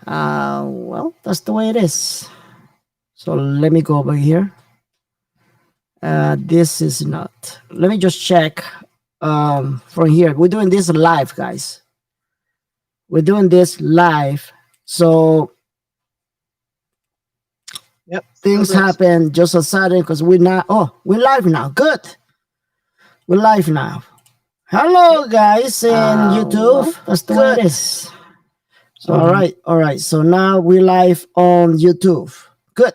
Well, that's the way it is. So let me go over here. This is not. Let me just check from here. We're doing this live, guys. We're doing this live. So Yep. things happen just so sudden because we're not. Oh, we're live now. Good. We're live now. Hello, guys, in YouTube. Well, that's the way it is. All right. So now we're live on YouTube. Good.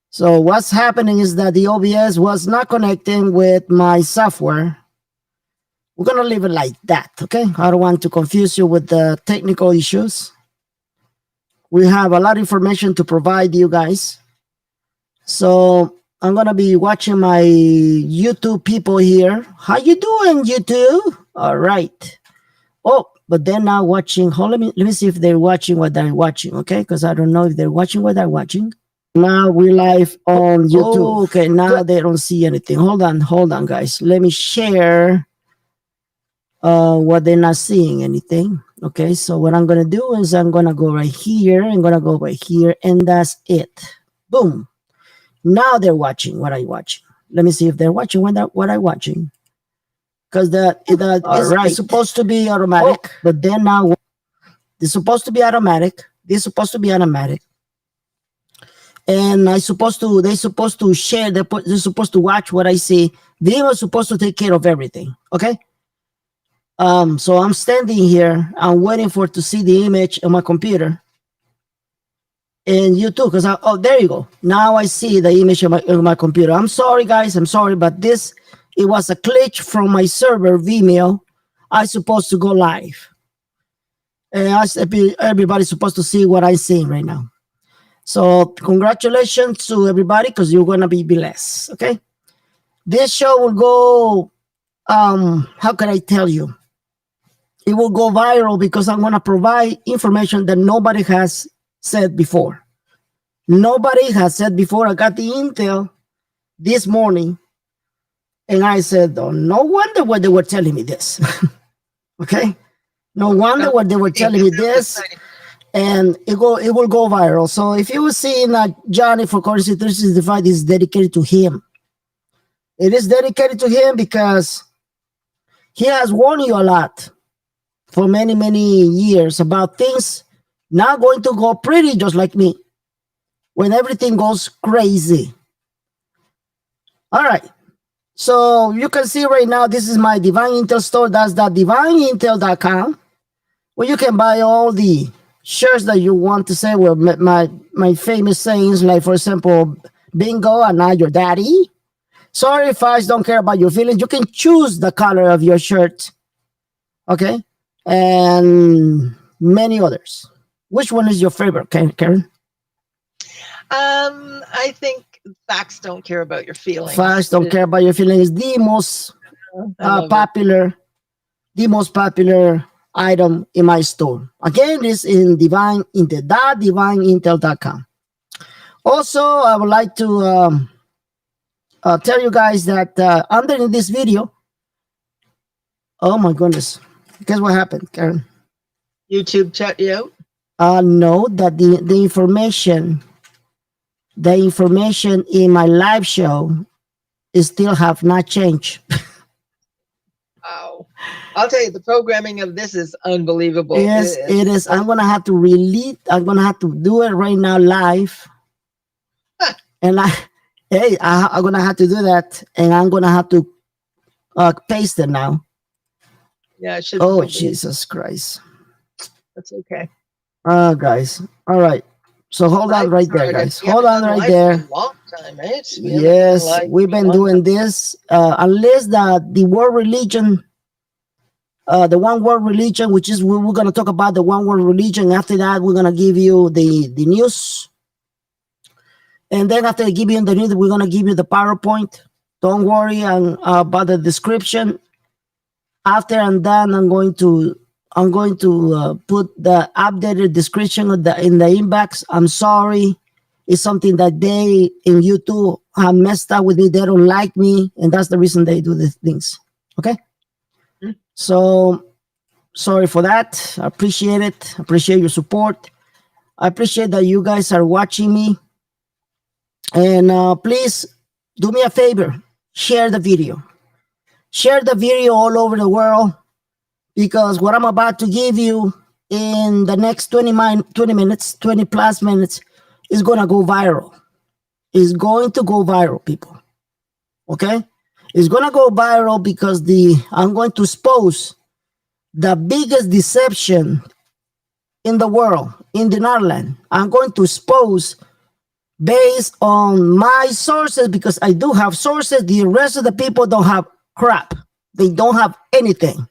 So what's happening is that the OBS was not connecting with my software. We're going to leave it like that, okay? I don't want to confuse you with the technical issues. We have a lot of information to provide you guys. So I'm going to be watching my YouTube people here. How you doing, YouTube? All right. Oh, but they're not watching. Let me see if they're watching what they're watching, okay? Because I don't know if they're watching what they're watching. Now we're live on YouTube. Oh, okay, now they don't see anything. Hold on, guys. Let me share what they're not seeing anything. Okay, so what I'm gonna do is I'm gonna go right here. I'm gonna go right here, and that's it. Boom. Now they're watching what I'm watching. Let me see if they're watching what I'm watching. Because it's supposed to be automatic, but then now it's supposed to be automatic. This is supposed to be automatic. And they're supposed to share, they're supposed to watch what I see. Vimeo is supposed to take care of everything. Okay. So I'm standing here, I'm waiting to see the image on my computer. And you too, because there you go. Now I see the image on my computer. I'm sorry, guys. I'm sorry, but it was a glitch from my server, Vimeo. I'm supposed to go live. And everybody's supposed to see what I'm seeing right now. So congratulations to everybody because you're going to be blessed, okay? This show will go, how can I tell you? It will go viral because I'm going to provide information that nobody has said before. Nobody has said before. I got the intel this morning, and I said, oh, no wonder why they were telling me this, okay? No wonder why they were telling me this. And it will go viral. So if you were seeing Johnny for Currency 365 is dedicated to him. It is dedicated to him because he has warned you a lot for many, many years about things not going to go pretty just like me when everything goes crazy. All right. So you can see right now, this is my Divine Intel store. That's divineintel.com, where you can buy all the shirts that you want to say were my famous sayings, like, for example, bingo, I'm not your daddy. Sorry if I don't care about your feelings. You can choose the color of your shirt. Okay? And many others. Which one is your favorite, Karen? I think facts don't care about your feelings. Facts don't care about your feelings. The most popular item in my store. Again, this in divineintel.com. Also, I would like to tell you guys that under this video, oh my goodness, guess what happened, Karen? YouTube shut you out? No, that the information in my live show is still have not changed. Wow. I'll tell you, the programming of this is unbelievable. Yes, it is. I'm going to have to I'm going to have to do it right now live. And I'm going to have to do that. And I'm going to have to paste it now. Yeah, it should. Oh, Jesus Christ. That's okay. Guys. All right. So hold on right there, guys. Hold on right there. Long time, eh? Yes, we've been doing this. Unless the world religion, the one world religion, which is we're going to talk about the one world religion. After that, we're going to give you the news. And then after I give you the news, we're going to give you the PowerPoint. Don't worry about the description. After I'm done, I'm going to put the updated description in the inbox. I'm sorry. It's something that they in YouTube have messed up with me. They don't like me. And that's the reason they do these things. Okay? So sorry for that. I appreciate it. I appreciate your support. I appreciate that you guys are watching me. And please do me a favor, share the video. Share the video all over the world, because what I'm about to give you in the next 20 minutes, 20 plus minutes, is going to go viral. It's going to go viral, people. Okay? It's going to go viral because I'm going to expose the biggest deception in the world, in the Netherlands. I'm going to expose based on my sources, because I do have sources. The rest of the people don't have crap. They don't have anything.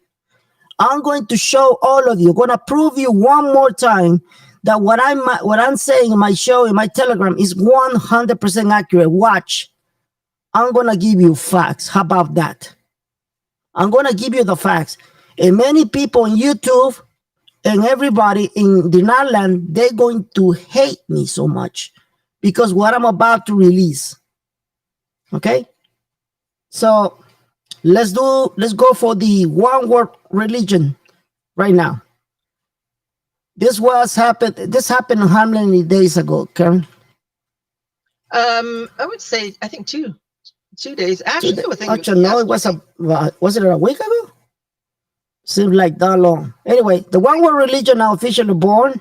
I'm going to show all of you, going to prove you one more time that what I'm saying in my show, in my Telegram, is 100% accurate. Watch. I'm going to give you facts. How about that? I'm going to give you the facts. And many people on YouTube and everybody in the Netherlands, they're going to hate me so much because what I'm about to release. Okay? So let's go for the one word religion right now. This happened how many days ago, Karen? I would say, I think 2 days. Actually, No, it was was it a week ago? Seems like that long. Anyway, the one world religion now officially born.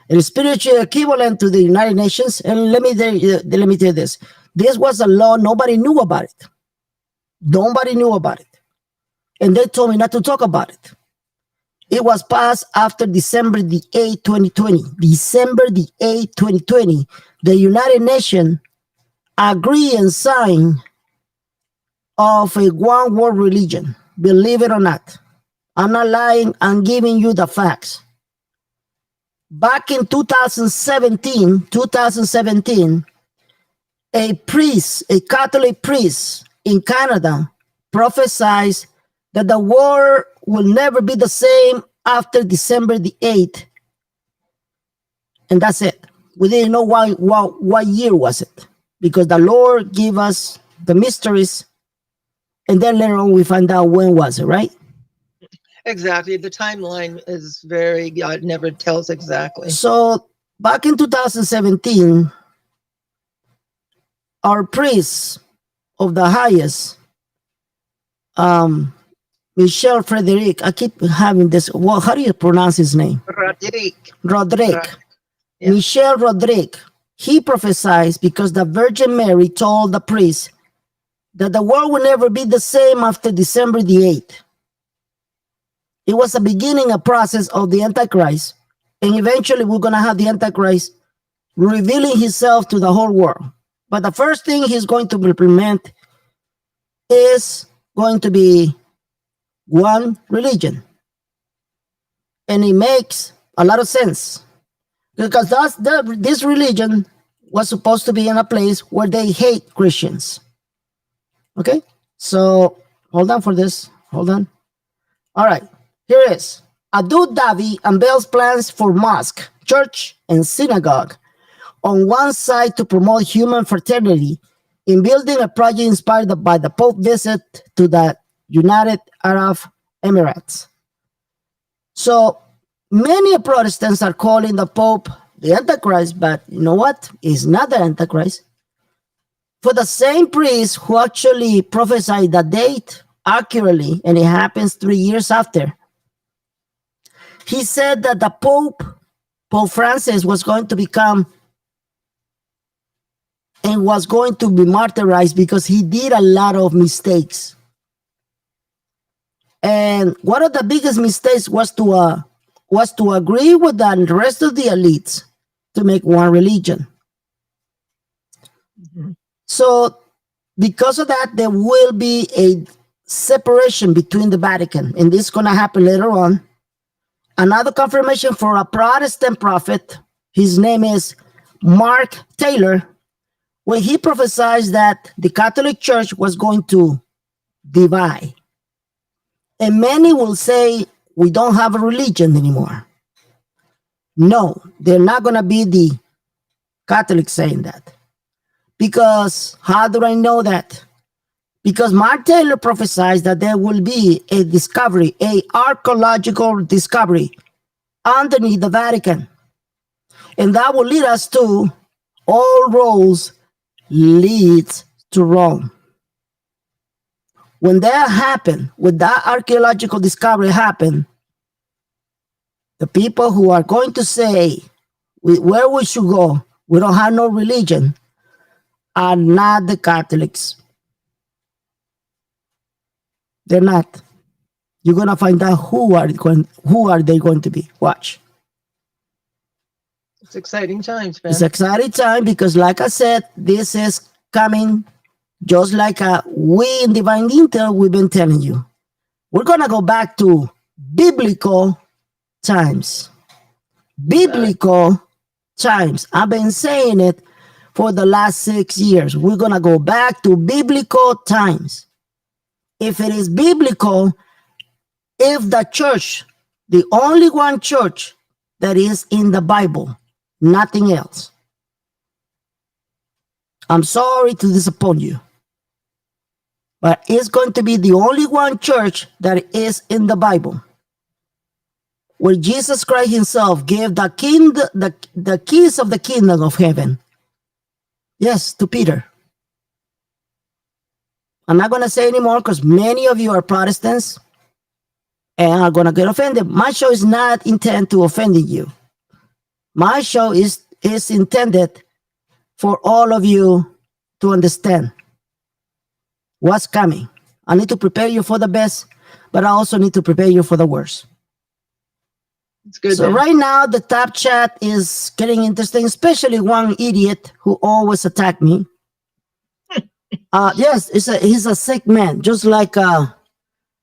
It is spiritually equivalent to the United Nations. And let me tell you this. This was a law. Nobody knew about it. Nobody knew about it. And they told me not to talk about it. It was passed after December the 8th, 2020. December the 8th, 2020. The United Nations agreed and signed of a one world religion. Believe it or not. I'm not lying. I'm giving you the facts. Back in 2017, a Catholic priest in Canada prophesied that the world will never be the same after December the 8th. And that's it. We didn't know what year was it, because the Lord gave us the mysteries, and then later on we find out when was it, right? Exactly. The timeline is God never tells exactly. So back in 2017, our priest of the highest, Michel Frederic, I keep having this. Well, how do you pronounce his name? Roderick. Yeah. Michel Roderick. He prophesied because the Virgin Mary told the priest that the world will never be the same after December the 8th. It was the beginning, a process of the Antichrist. And eventually we're going to have the Antichrist revealing himself to the whole world. But the first thing he's going to implement is going to be one religion. And it makes a lot of sense, because this religion was supposed to be in a place where they hate Christians. Okay? So hold on for this. Hold on. All right. Here it is. Abu Dhabi unveils plans for mosque, church, and synagogue. On one side, to promote human fraternity in building a project inspired by the Pope visit to the United Arab Emirates. So many Protestants are calling the Pope the Antichrist, but you know what? He's not the Antichrist. For the same priest who actually prophesied the date accurately, and it happens 3 years after, he said that the Pope Francis, was going to become and was going to be martyrized because he did a lot of mistakes. And one of the biggest mistakes was to agree with the rest of the elites to make one religion. Mm-hmm. So because of that, there will be a separation between the Vatican, and this is going to happen later on. Another confirmation for a Protestant prophet, his name is Mark Taylor, when he prophesied that the Catholic Church was going to divide. And many will say, we don't have a religion anymore. No, they're not going to be the Catholics saying that. Because how do I know that? Because Mark Taylor prophesies that there will be a discovery, a archaeological discovery underneath the Vatican. And that will lead us to all roads leads to Rome. When that happened, when that archaeological discovery happened, the people who are going to say where we should go, we don't have no religion, are not the Catholics. They're not. You're gonna find out who are they going to be. Watch. It's exciting times, man. It's exciting time because, like I said, this is coming just like we in Divine Intel, we've been telling you. We're gonna go back to biblical times. Biblical times. I've been saying it for the last 6 years. We're gonna go back to biblical times. If it is biblical, if the church, the only one church that is in the Bible, nothing else. I'm sorry to disappoint you, but it's going to be the only one church that is in the Bible, where Jesus Christ himself gave the keys of the kingdom of heaven, yes, to Peter. I'm not going to say anymore because many of you are Protestants and are going to get offended. My show is not intended to offend you. My show is intended for all of you to understand what's coming. I need to prepare you for the best, but I also need to prepare you for the worst. It's good. So right now, the top chat is getting interesting, especially one idiot who always attacked me. Yes, he's a sick man, just like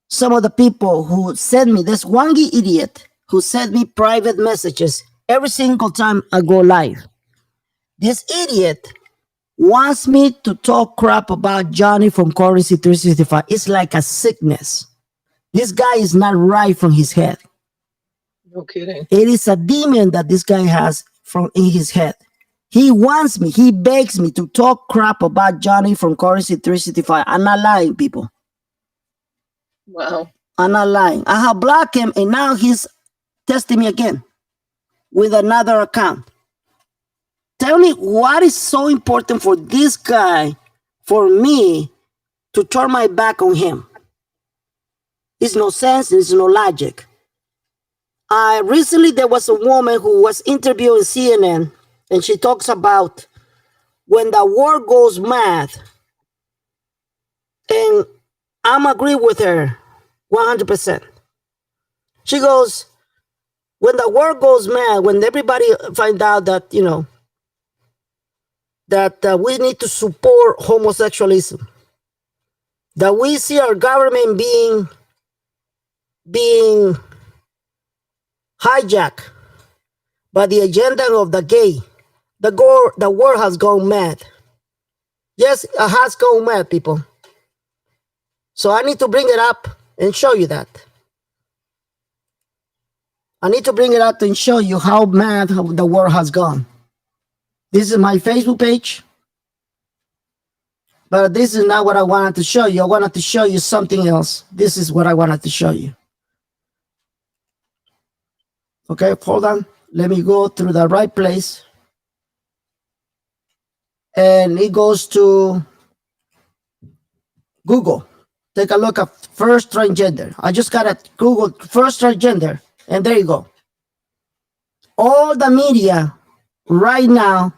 some of the people who send me. There's one idiot who sent me private messages every single time I go live. This idiot wants me to talk crap about Johnny from Currency 365. It's like a sickness. This guy is not right from his head. No kidding. It is a demon that this guy has in his head. He wants me, he begs me to talk crap about Johnny from Currency 365. I'm not lying, people. Wow. I'm not lying. I have blocked him and now he's testing me again with another account. Tell me what is so important for this guy, for me, to turn my back on him. It's no sense, it's no logic. Recently there was a woman who was interviewing CNN, and she talks about when the world goes mad, and I'm agree with her 100%. She goes, when the world goes mad, when everybody find out that, that we need to support homosexualism, that we see our government being hijacked by the agenda of the gay, the world has gone mad. Yes, it has gone mad, people. So I need to bring it up and show you that. I need to bring it up and show you how mad the world has gone. This is my Facebook page. But this is not what I wanted to show you. I wanted to show you something else. This is what I wanted to show you. Okay, hold on. Let me go through the right place. And it goes to Google. Take a look at first transgender. I just got to Google first transgender. And there you go. All the media right now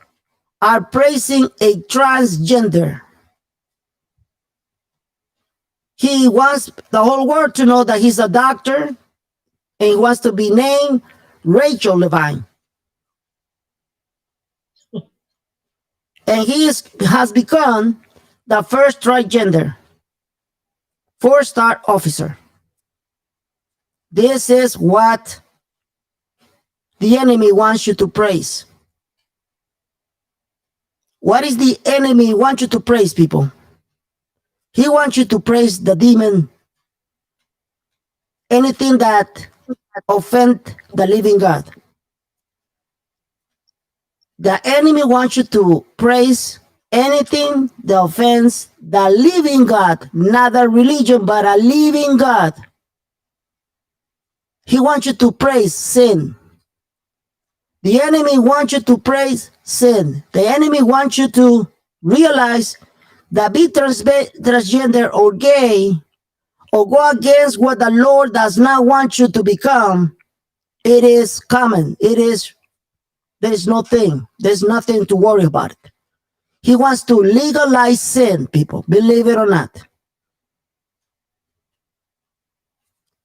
are praising a transgender. He wants the whole world to know that he's a doctor and he wants to be named Rachel Levine. And he has become the first transgender, 4-star officer. This is what the enemy wants you to praise. What is the enemy want you to praise, people? He wants you to praise the demon, anything that offend the living God. The enemy wants you to praise anything that offends the living God, not a religion, but a living God. He wants you to praise sin. The enemy wants you to praise sin. The enemy wants you to realize that be transgender or gay or go against what the Lord does not want you to become. It is common. There is no thing. There's nothing to worry about it. He wants to legalize sin, people, believe it or not.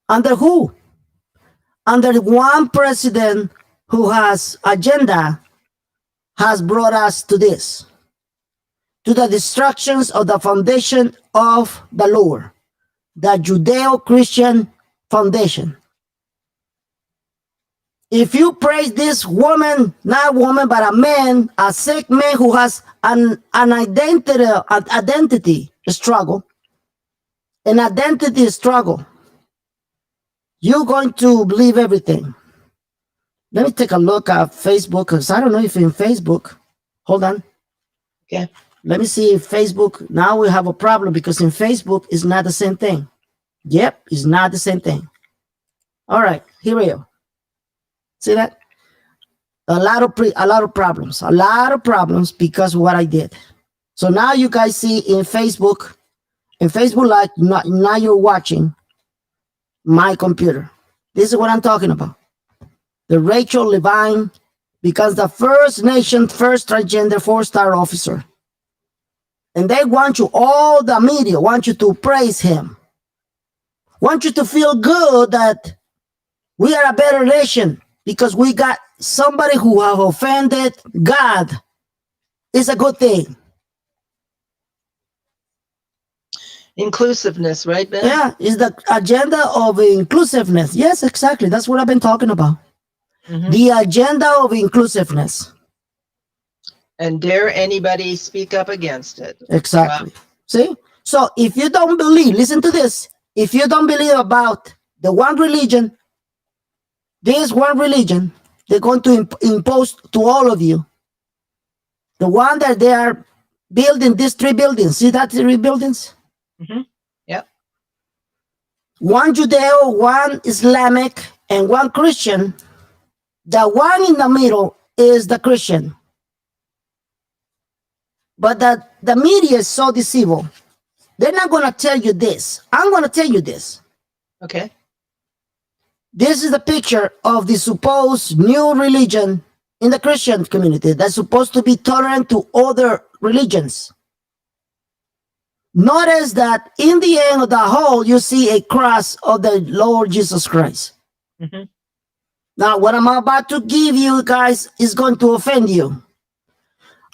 Under who? Under one president who has agenda has brought us to this, to the destructions of the foundation of the Lord, the Judeo-Christian foundation. If you praise this woman, not woman, but a man, a sick man who has an identity struggle, you're going to believe everything. Let me take a look at Facebook, because I don't know if in Facebook, hold on. Okay. Let me see if Facebook, now we have a problem because in Facebook it's not the same thing. Yep, it's not the same thing. All right, here we go. See that? A lot of problems because of what I did. So now you guys see in Facebook Live, now you're watching my computer. This is what I'm talking about. The Rachel Levine becomes the first nation, first transgender 4-star officer. And they want you, all the media want you to praise him. Want you to feel good that we are a better nation because we got somebody who have offended God. It's a good thing. Inclusiveness, right, Ben? Yeah, it's the agenda of inclusiveness. Yes, exactly. That's what I've been talking about. Mm-hmm. The agenda of inclusiveness. And dare anybody speak up against it. Exactly. Wow. See? So if you don't believe, listen to this. If you don't believe about the one religion, this one religion, they're going to impose to all of you. The one that they are building, these 3 buildings. See that 3 buildings? Mm-hmm. Yep. One Judeo, one Islamic, and one Christian. The one in the middle is the Christian. But the media is so deceitful. They're not going to tell you this. I'm going to tell you this. Okay. This is the picture of the supposed new religion in the Christian community that's supposed to be tolerant to other religions. Notice that in the end of the whole, you see a cross of the Lord Jesus Christ. Mm-hmm. Now, what I'm about to give you guys is going to offend you.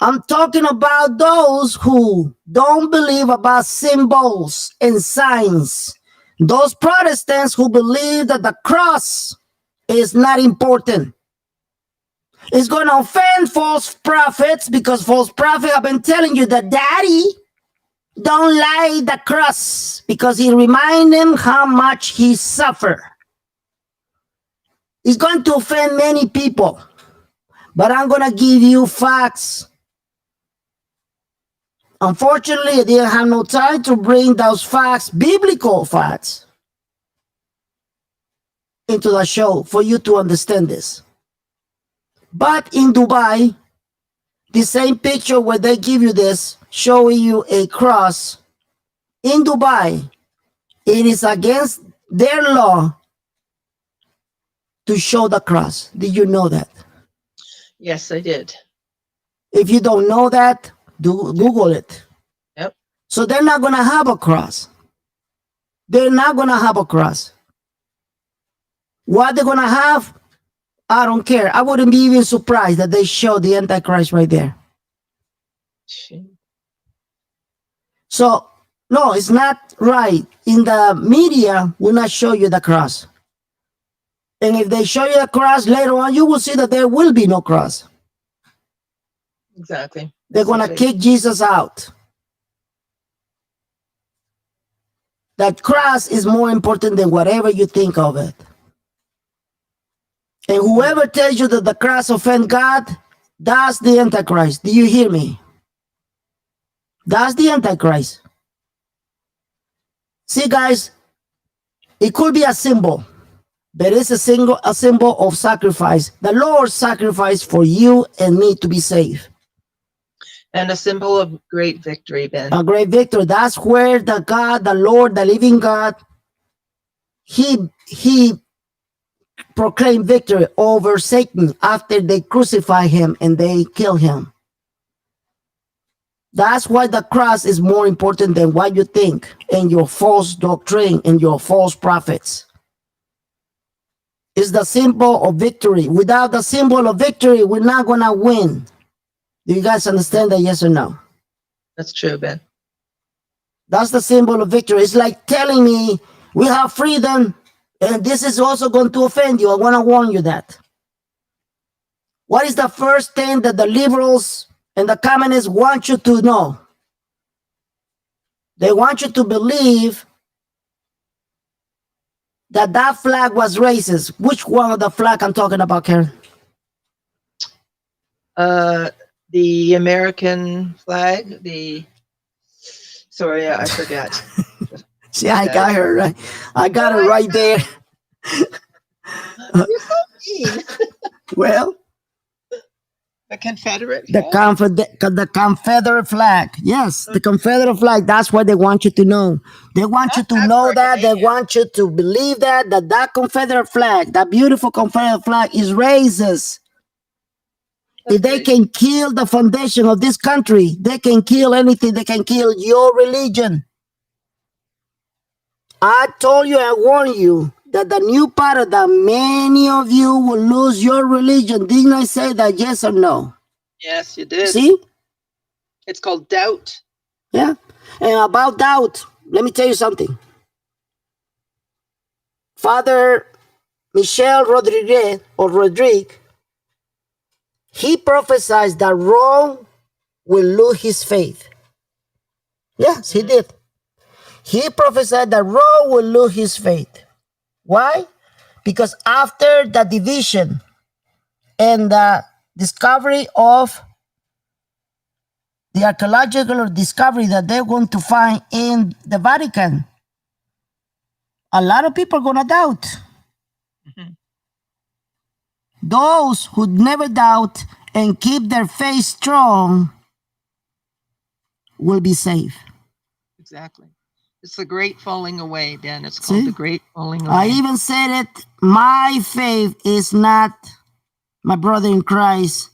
I'm talking about those who don't believe about symbols and signs. Those Protestants who believe that the cross is not important. It's going to offend false prophets because false prophets have been telling you that Daddy don't like the cross because he reminds them how much he suffered. It's going to offend many people, but I'm going to give you facts. Unfortunately, I didn't have no time to bring those facts, biblical facts, into the show for you to understand this. But in Dubai, the same picture where they give you this, showing you a cross, in Dubai, it is against their law to show the cross. Did you know that? Yes, I did. If you don't know that, Google it. Yep. So they're not going to have a cross. They're not going to have a cross. What they're going to have, I don't care. I wouldn't be even surprised that they show the Antichrist right there. So, no, it's not right. In the media, will not show you the cross. And if they show you the cross later on, you will see that there will be no cross. Exactly. They're going to kick Jesus out. That cross is more important than whatever you think of it. And whoever tells you that the cross offends God, that's the Antichrist. Do you hear me? That's the Antichrist. See, guys, it could be a symbol. But it's a symbol of sacrifice. The Lord sacrificed for you and me to be saved. And a symbol of great victory, Ben. A great victory. That's where the God, the Lord, the living God, he proclaimed victory over Satan after they crucify him and they kill him. That's why the cross is more important than what you think and your false doctrine and your false prophets. It's the symbol of victory. Without the symbol of victory, we're not going to win. Do you guys understand that, yes or no? That's true, Ben. That's the symbol of victory. It's like telling me we have freedom, and this is also going to offend you. I want to warn you that. What is the first thing that the liberals and the communists want you to know? They want you to believe that that flag was racist. Which one of the flag I'm talking about, Karen? The American flag, sorry, I forget. See, I got her right. I got it right there. You're so mean. Well, The Confederate the flag? Confederate flag. Yes, the Confederate flag. That's what they want you to know. They want you to That's know for that. They Canadians. want you to believe that Confederate flag, that beautiful Confederate flag, is racist. If they can kill the foundation of this country, they can kill anything. They can kill your religion. I told you, I warned you that the new paradigm, many of you will lose your religion. Didn't I say that, yes or no? Yes, you did. See? It's called doubt. Yeah. And about doubt, let me tell you something. Father Michel Rodrigue, he prophesies that Rome will lose his faith. Yes, he did. He prophesied that Rome will lose his faith. Why? Because after the division and the discovery of the archaeological discovery that they're going to find in the Vatican, a lot of people are going to doubt. Mhm. Those who never doubt and keep their faith strong will be saved. Exactly. It's the great falling away, Ben. It's See? called the great falling away. I even said it, my faith is not my brother in Christ.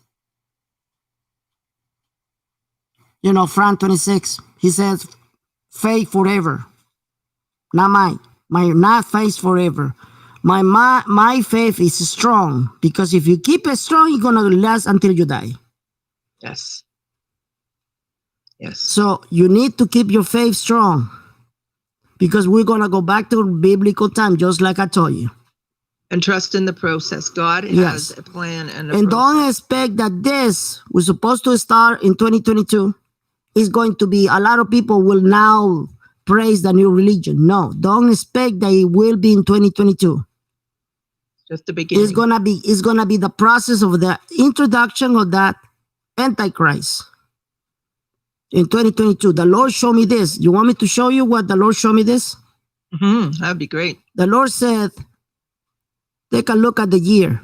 You know, Frank 26, he says, faith forever. Not mine. Not faith forever. My faith is strong, because if you keep it strong, you're going to last until you die. Yes. Yes. So you need to keep your faith strong, because we're going to go back to biblical time, just like I told you. And trust in the process. God has Yes. a plan and a And process. don't expect that this was supposed to start in 2022. Is going to be, a lot of people will now praise the new religion. No, don't expect that it will be in 2022. Just the beginning. It's gonna be the process of the introduction of that Antichrist. In 2022, the Lord showed me this. You want me to show you what the Lord showed me this? That'd be great. The Lord said, take a look at the year.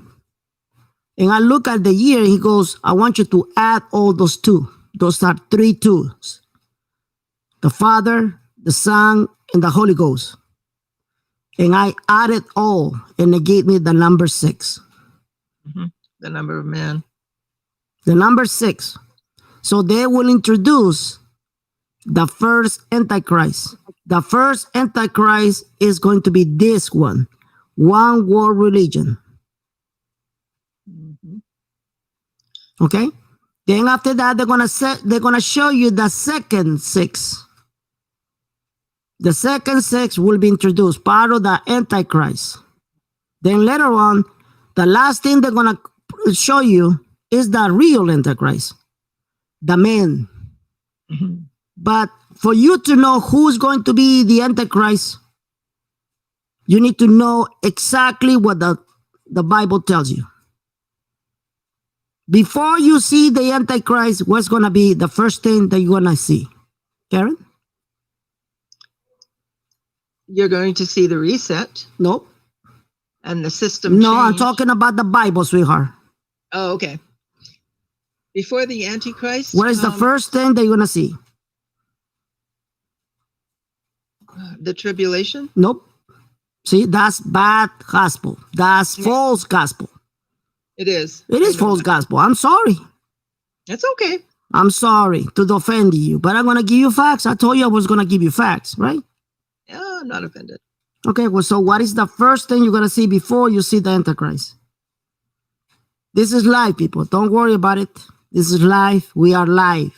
And I look at the year, he goes, I want you to add all those two. Those are 3 twos. The Father, the Son, and the Holy Ghost. And I added all, and it gave me the number 6. The number of man. The number 6. So they will introduce the first Antichrist. The first Antichrist is going to be this one world religion. Okay? Then after that, they're gonna show you the second 6. The second 6 will be introduced, part of the Antichrist. Then later on, the last thing they're gonna show you is the real Antichrist, the man. But for you to know who's going to be the Antichrist, you need to know exactly what the Bible tells you. Before you see the Antichrist, what's going to be the first thing that you're going to see? Karen? You're going to see the reset. Nope. and the system No, I'm changed. talking about the Bible, sweetheart. Oh, okay. Before the Antichrist, What is the first thing that you're going to see? the tribulation. Nope. See, that's bad gospel. That's false gospel. It is. It is false gospel. I'm sorry. It's okay. I'm sorry to offend you, but I'm going to give you facts. I told you I was going to give you facts, right? Yeah, I'm not offended. Okay, well, so what is the first thing you're going to see before you see the Antichrist? This is live, people. Don't worry about it. This is live. We are live.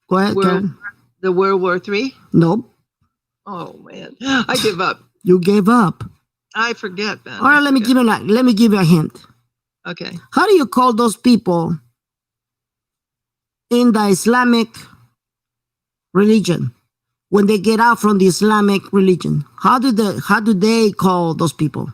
Go ahead, Karen. The World War III? Nope. Oh, man. I give up. You gave up. I forget, man. All right, let me give you a hint. Okay. How do you call those people in the Islamic religion when they get out from the Islamic religion? How do they call those people?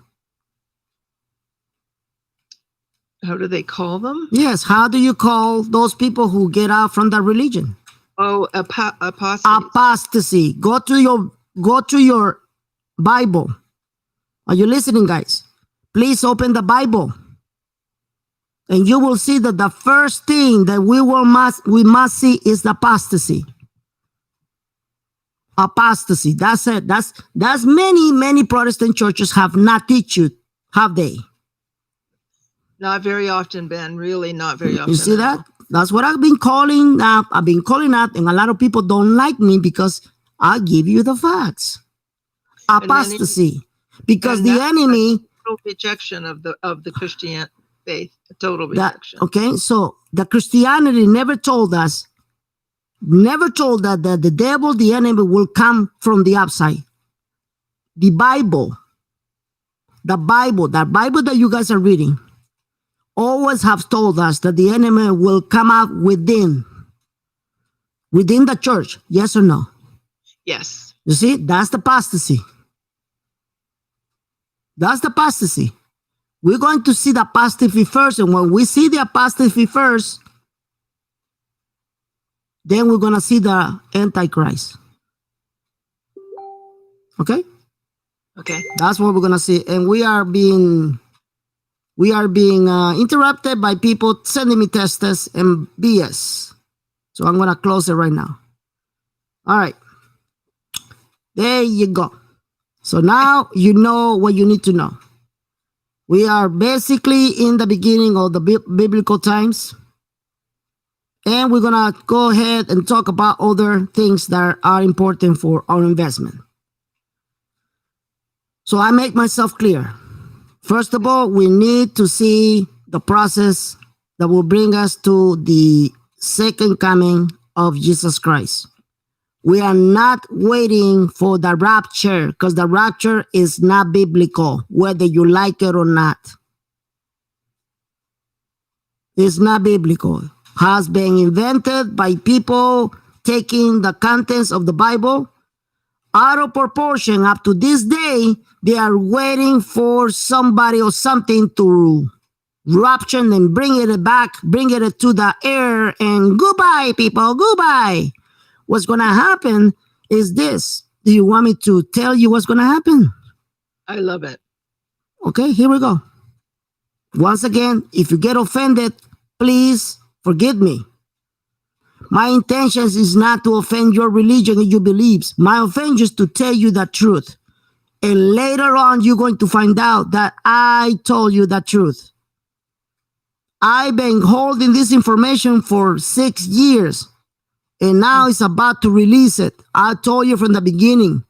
How do they call them? Yes, how do you call those people who get out from the religion? Oh, apostasy. Apostasy. Go to your Bible. Are you listening, guys? Please open the Bible. And you will see that the first thing that we must see is the apostasy. Apostasy. That's it. That's many Protestant churches have not teach you, have they? Not very often, Ben. Really, not very often. You see that? That's what I've been calling out. I've been calling out, and a lot of people don't like me because I give you the facts. Apostasy, because the enemy. Total rejection of the Christian faith. A total rejection. Okay, so the Christianity never told that the devil, the enemy, will come from the outside. The Bible that you guys are reading, always have told us that the enemy will come out within the church. Yes or no? Yes. You see, that's the apostasy. That's the apostasy. We're going to see the apostasy first, and when we see the apostasy first, then we're going to see the Antichrist. Okay? Okay. That's what we're going to see. And we are being interrupted by people sending me tests and BS. So I'm going to close it right now. All right. There you go. So now you know what you need to know. We are basically in the beginning of the biblical times. And we're going to go ahead and talk about other things that are important for our investment. So I make myself clear. First of all, we need to see the process that will bring us to the second coming of Jesus Christ. We are not waiting for the rapture, because the rapture is not biblical, whether you like it or not. It's not biblical. Has been invented by people taking the contents of the Bible out of proportion. Up to this day, they are waiting for somebody or something to rapture and bring it back, bring it to the air, and goodbye, people, goodbye. What's going to happen is this. Do you want me to tell you what's going to happen? I love it. Okay, here we go. Once again, if you get offended, please forgive me. My intentions is not to offend your religion and your beliefs. My offense is to tell you the truth. And later on, you're going to find out that I told you the truth. I've been holding this information for 6 years. And now it's about to release it. I told you from the beginning,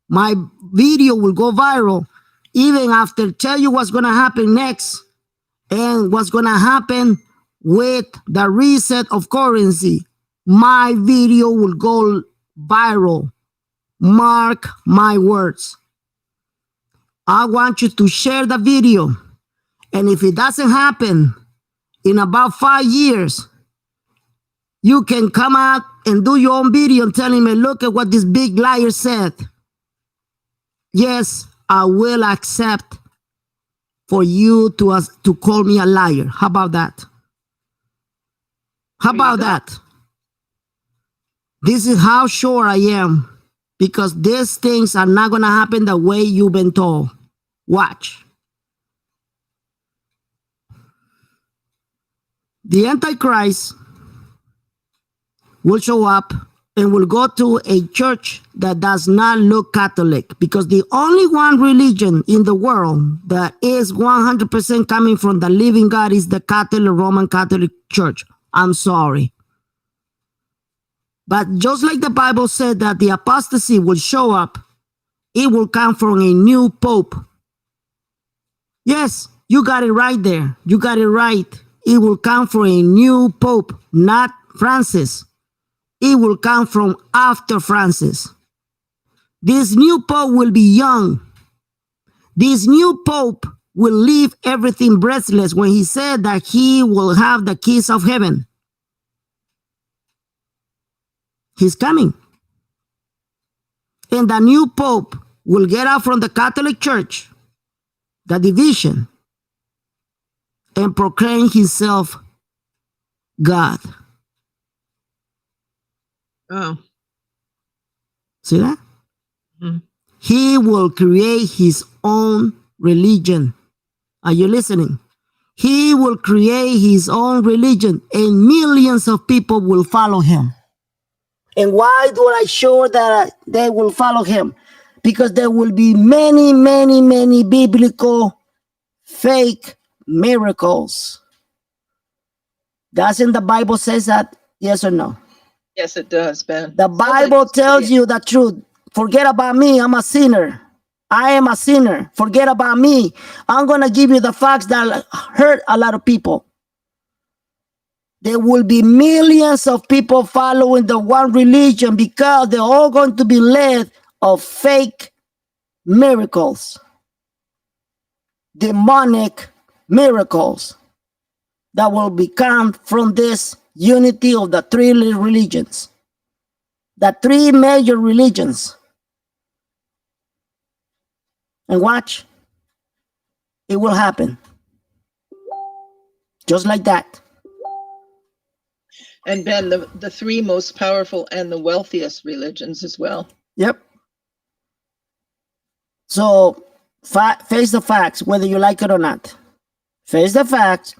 my video will go viral even after tell you what's going to happen next and what's going to happen with the reset of currency. My video will go viral. Mark my words. I want you to share the video. And if it doesn't happen in about 5 years, you can come out and do your own video and telling me, look at what this big liar said. Yes, I will accept for you to call me a liar. How about that? How about that? This is how sure I am, because these things are not going to happen the way you've been told. Watch. The Antichrist will show up and will go to a church that does not look Catholic, because the only one religion in the world that is 100% coming from the living God is the Catholic, Roman Catholic Church. I'm sorry. But just like the Bible said that the apostasy will show up, it will come from a new pope. Yes, you got it right there. You got it right. It will come from a new pope, not Francis. It will come from after Francis. This new pope will be young. This new pope will leave everything breathless when he said that he will have the keys of heaven. He's coming. And the new pope will get out from the Catholic Church, the division, and proclaim himself God. Oh. See that? Mm-hmm. He will create his own religion. Are you listening? He will create his own religion, and millions of people will follow him. And why do I show that they will follow him? Because there will be many, many, many biblical fake miracles. Doesn't the Bible says that? Yes or no? Yes, it does, Ben. The Bible tells you the truth. Forget about me. I'm a sinner. I am a sinner. Forget about me. I'm going to give you the facts that hurt a lot of people. There will be millions of people following the one religion because they're all going to be led of fake miracles, demonic miracles that will become from this unity of the three religions, the three major religions. And watch, it will happen. Just like that. And Ben, the three most powerful and the wealthiest religions as well. Yep. So face the facts, whether you like it or not. Face the facts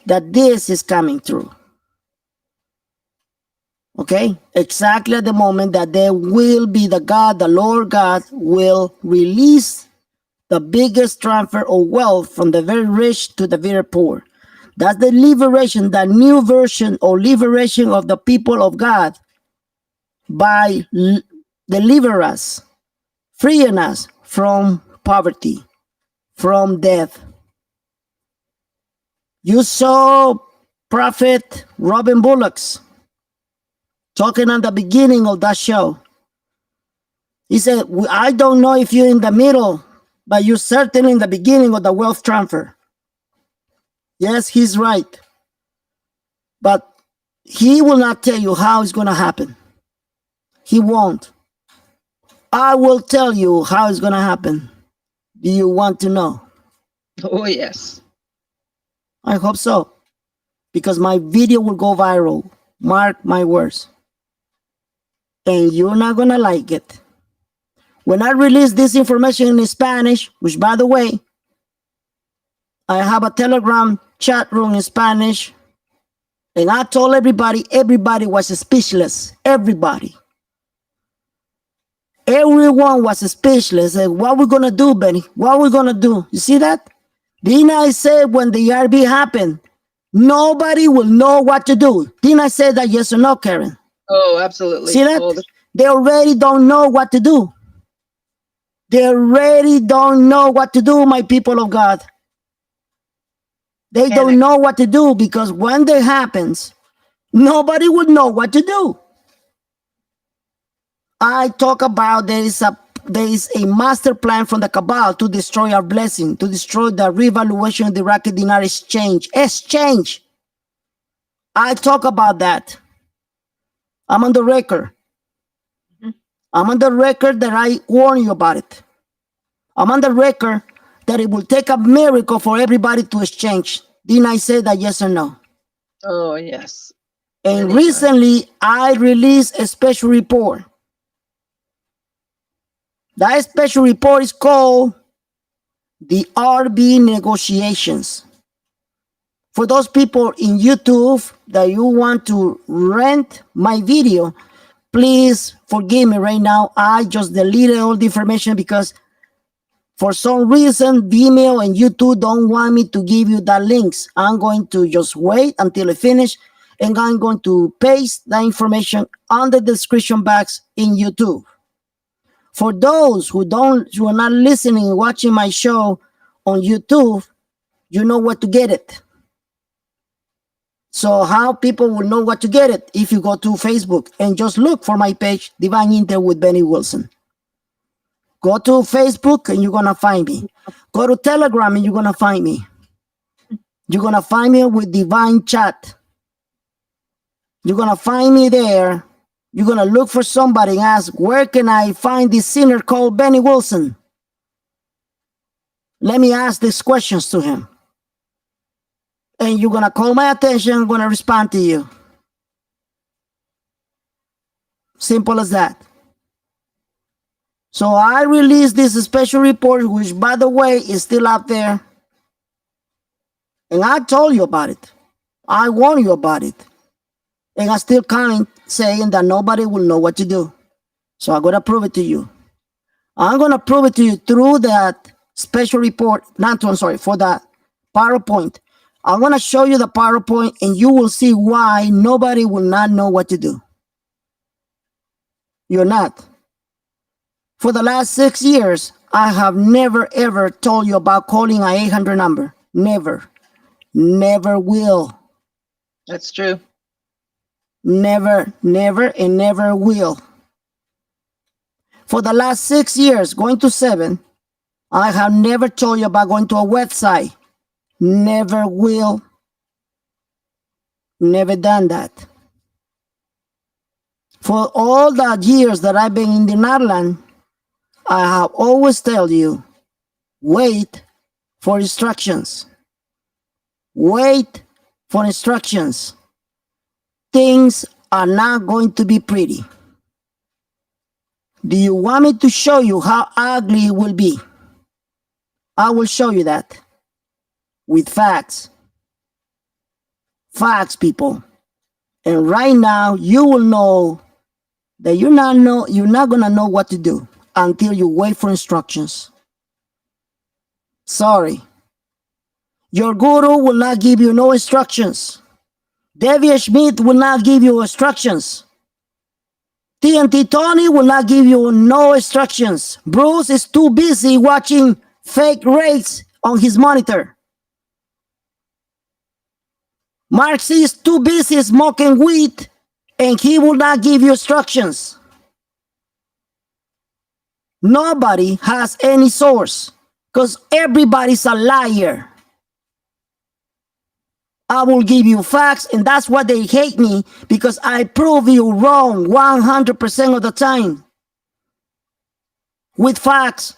that this is coming through. Okay? Exactly at the moment that there will be the Lord God will release the biggest transfer of wealth from the very rich to the very poor. That's the liberation, the new version or liberation of the people of God by deliver us, freeing us from poverty, from death. You saw Prophet Robin Bullocks talking at the beginning of that show. He said, I don't know if you're in the middle, but you're certainly in the beginning of the wealth transfer. Yes, he's right. But he will not tell you how it's going to happen. He won't. I will tell you how it's going to happen. Do you want to know? Oh, yes. I hope so. Because my video will go viral. Mark my words. And you're not going to like it. When I release this information in Spanish, which by the way, I have a Telegram chat room in Spanish, and I told everybody was speechless. Everybody. Everyone was speechless. And what we going to do, Benny? What we going to do? You see that? Didn't I say when the ERB happened, nobody will know what to do? Didn't I say that yes or no, Karen? Oh, absolutely. See that? They already don't know what to do. They already don't know what to do, my people of God. They don't know what to do because when that happens, nobody would know what to do. I talk about there is a master plan from the cabal to destroy our blessing, to destroy the revaluation of the Iraqi dinar exchange. I talk about that. I'm on the record. I'm on the record that I warn you about it. I'm on the record that it will take a miracle for everybody to exchange. Didn't I say that yes or no? Oh, yes. And recently, I released a special report That special report is called the RB negotiations. For those people in YouTube that you want to rent my video, please forgive me right now. I just deleted all the information because for some reason, Vimeo and YouTube don't want me to give you the links. I'm going to just wait until I finish, and I'm going to paste the information on the description box in YouTube. For those who are not listening and watching my show on YouTube, you know where to get it. So how people will know what to get it? If you go to Facebook and just look for my page, Divine Intel with Benny Wilson. Go to Facebook and you're going to find me. Go to Telegram and you're going to find me. You're going to find me with Divine Chat. You're going to find me there. You're going to look for somebody and ask, where can I find this sinner called Benny Wilson? Let me ask these questions to him. And you're going to call my attention. I'm going to respond to you. Simple as that. So I released this special report, which, by the way, is still out there. And I told you about it. I warned you about it. And I still can't saying that nobody will know what to do. So I'm going to prove it to you. I'm going to prove it to you through that special report. For that PowerPoint. I'm going to show you the PowerPoint and you will see why nobody will not know what to do. You're not. For the last 6 years, I have never ever told you about calling an 800 number. Never. Never will. That's true. Never, never, and never will. For the last 6 years, going to 7, I have never told you about going to a website. Never will. Never done that. For all the years that I've been in the Netherlands, I have always told you, wait for instructions. Wait for instructions. Things are not going to be pretty. Do you want me to show you how ugly it will be? I will show you that with facts. Facts, people. And right now, you will know that you're not going to know what to do until you wait for instructions. Sorry. Your guru will not give you no instructions. David Schmidt will not give you instructions. TNT Tony will not give you no instructions. Bruce is too busy watching fake rates on his monitor. Mark C is too busy smoking weed and he will not give you instructions. Nobody has any source because everybody's a liar. I will give you facts, and that's why they hate me, because I prove you wrong 100% of the time. With facts,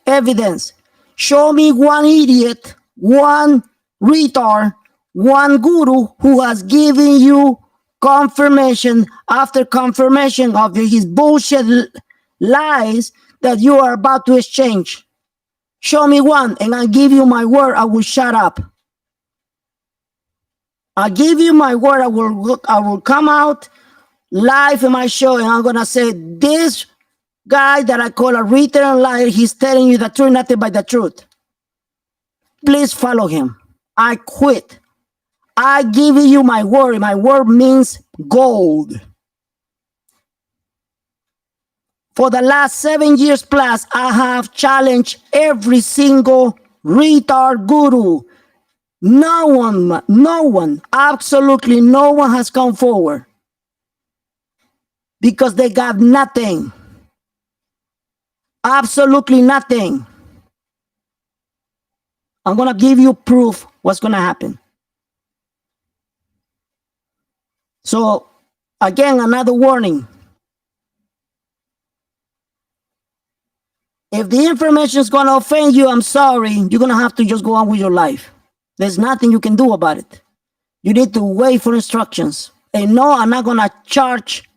evidence. Show me one idiot, one retard, one guru who has given you confirmation after confirmation of his bullshit lies that you are about to exchange. Show me one, and I give you my word, I will shut up. I give you my word, I will come out live in my show and I'm going to say, this guy that I call a retard and liar, he's telling you the truth, nothing but the truth. Please follow him. I quit. I give you my word. My word means gold. For the last 7 years plus, I have challenged every single retard guru. No one, absolutely no one has come forward because they got nothing. Absolutely nothing. I'm going to give you proof what's going to happen. So, again, another warning. If the information is going to offend you, I'm sorry. You're going to have to just go on with your life. There's nothing you can do about it. You need to wait for instructions. And no, I'm not going to charge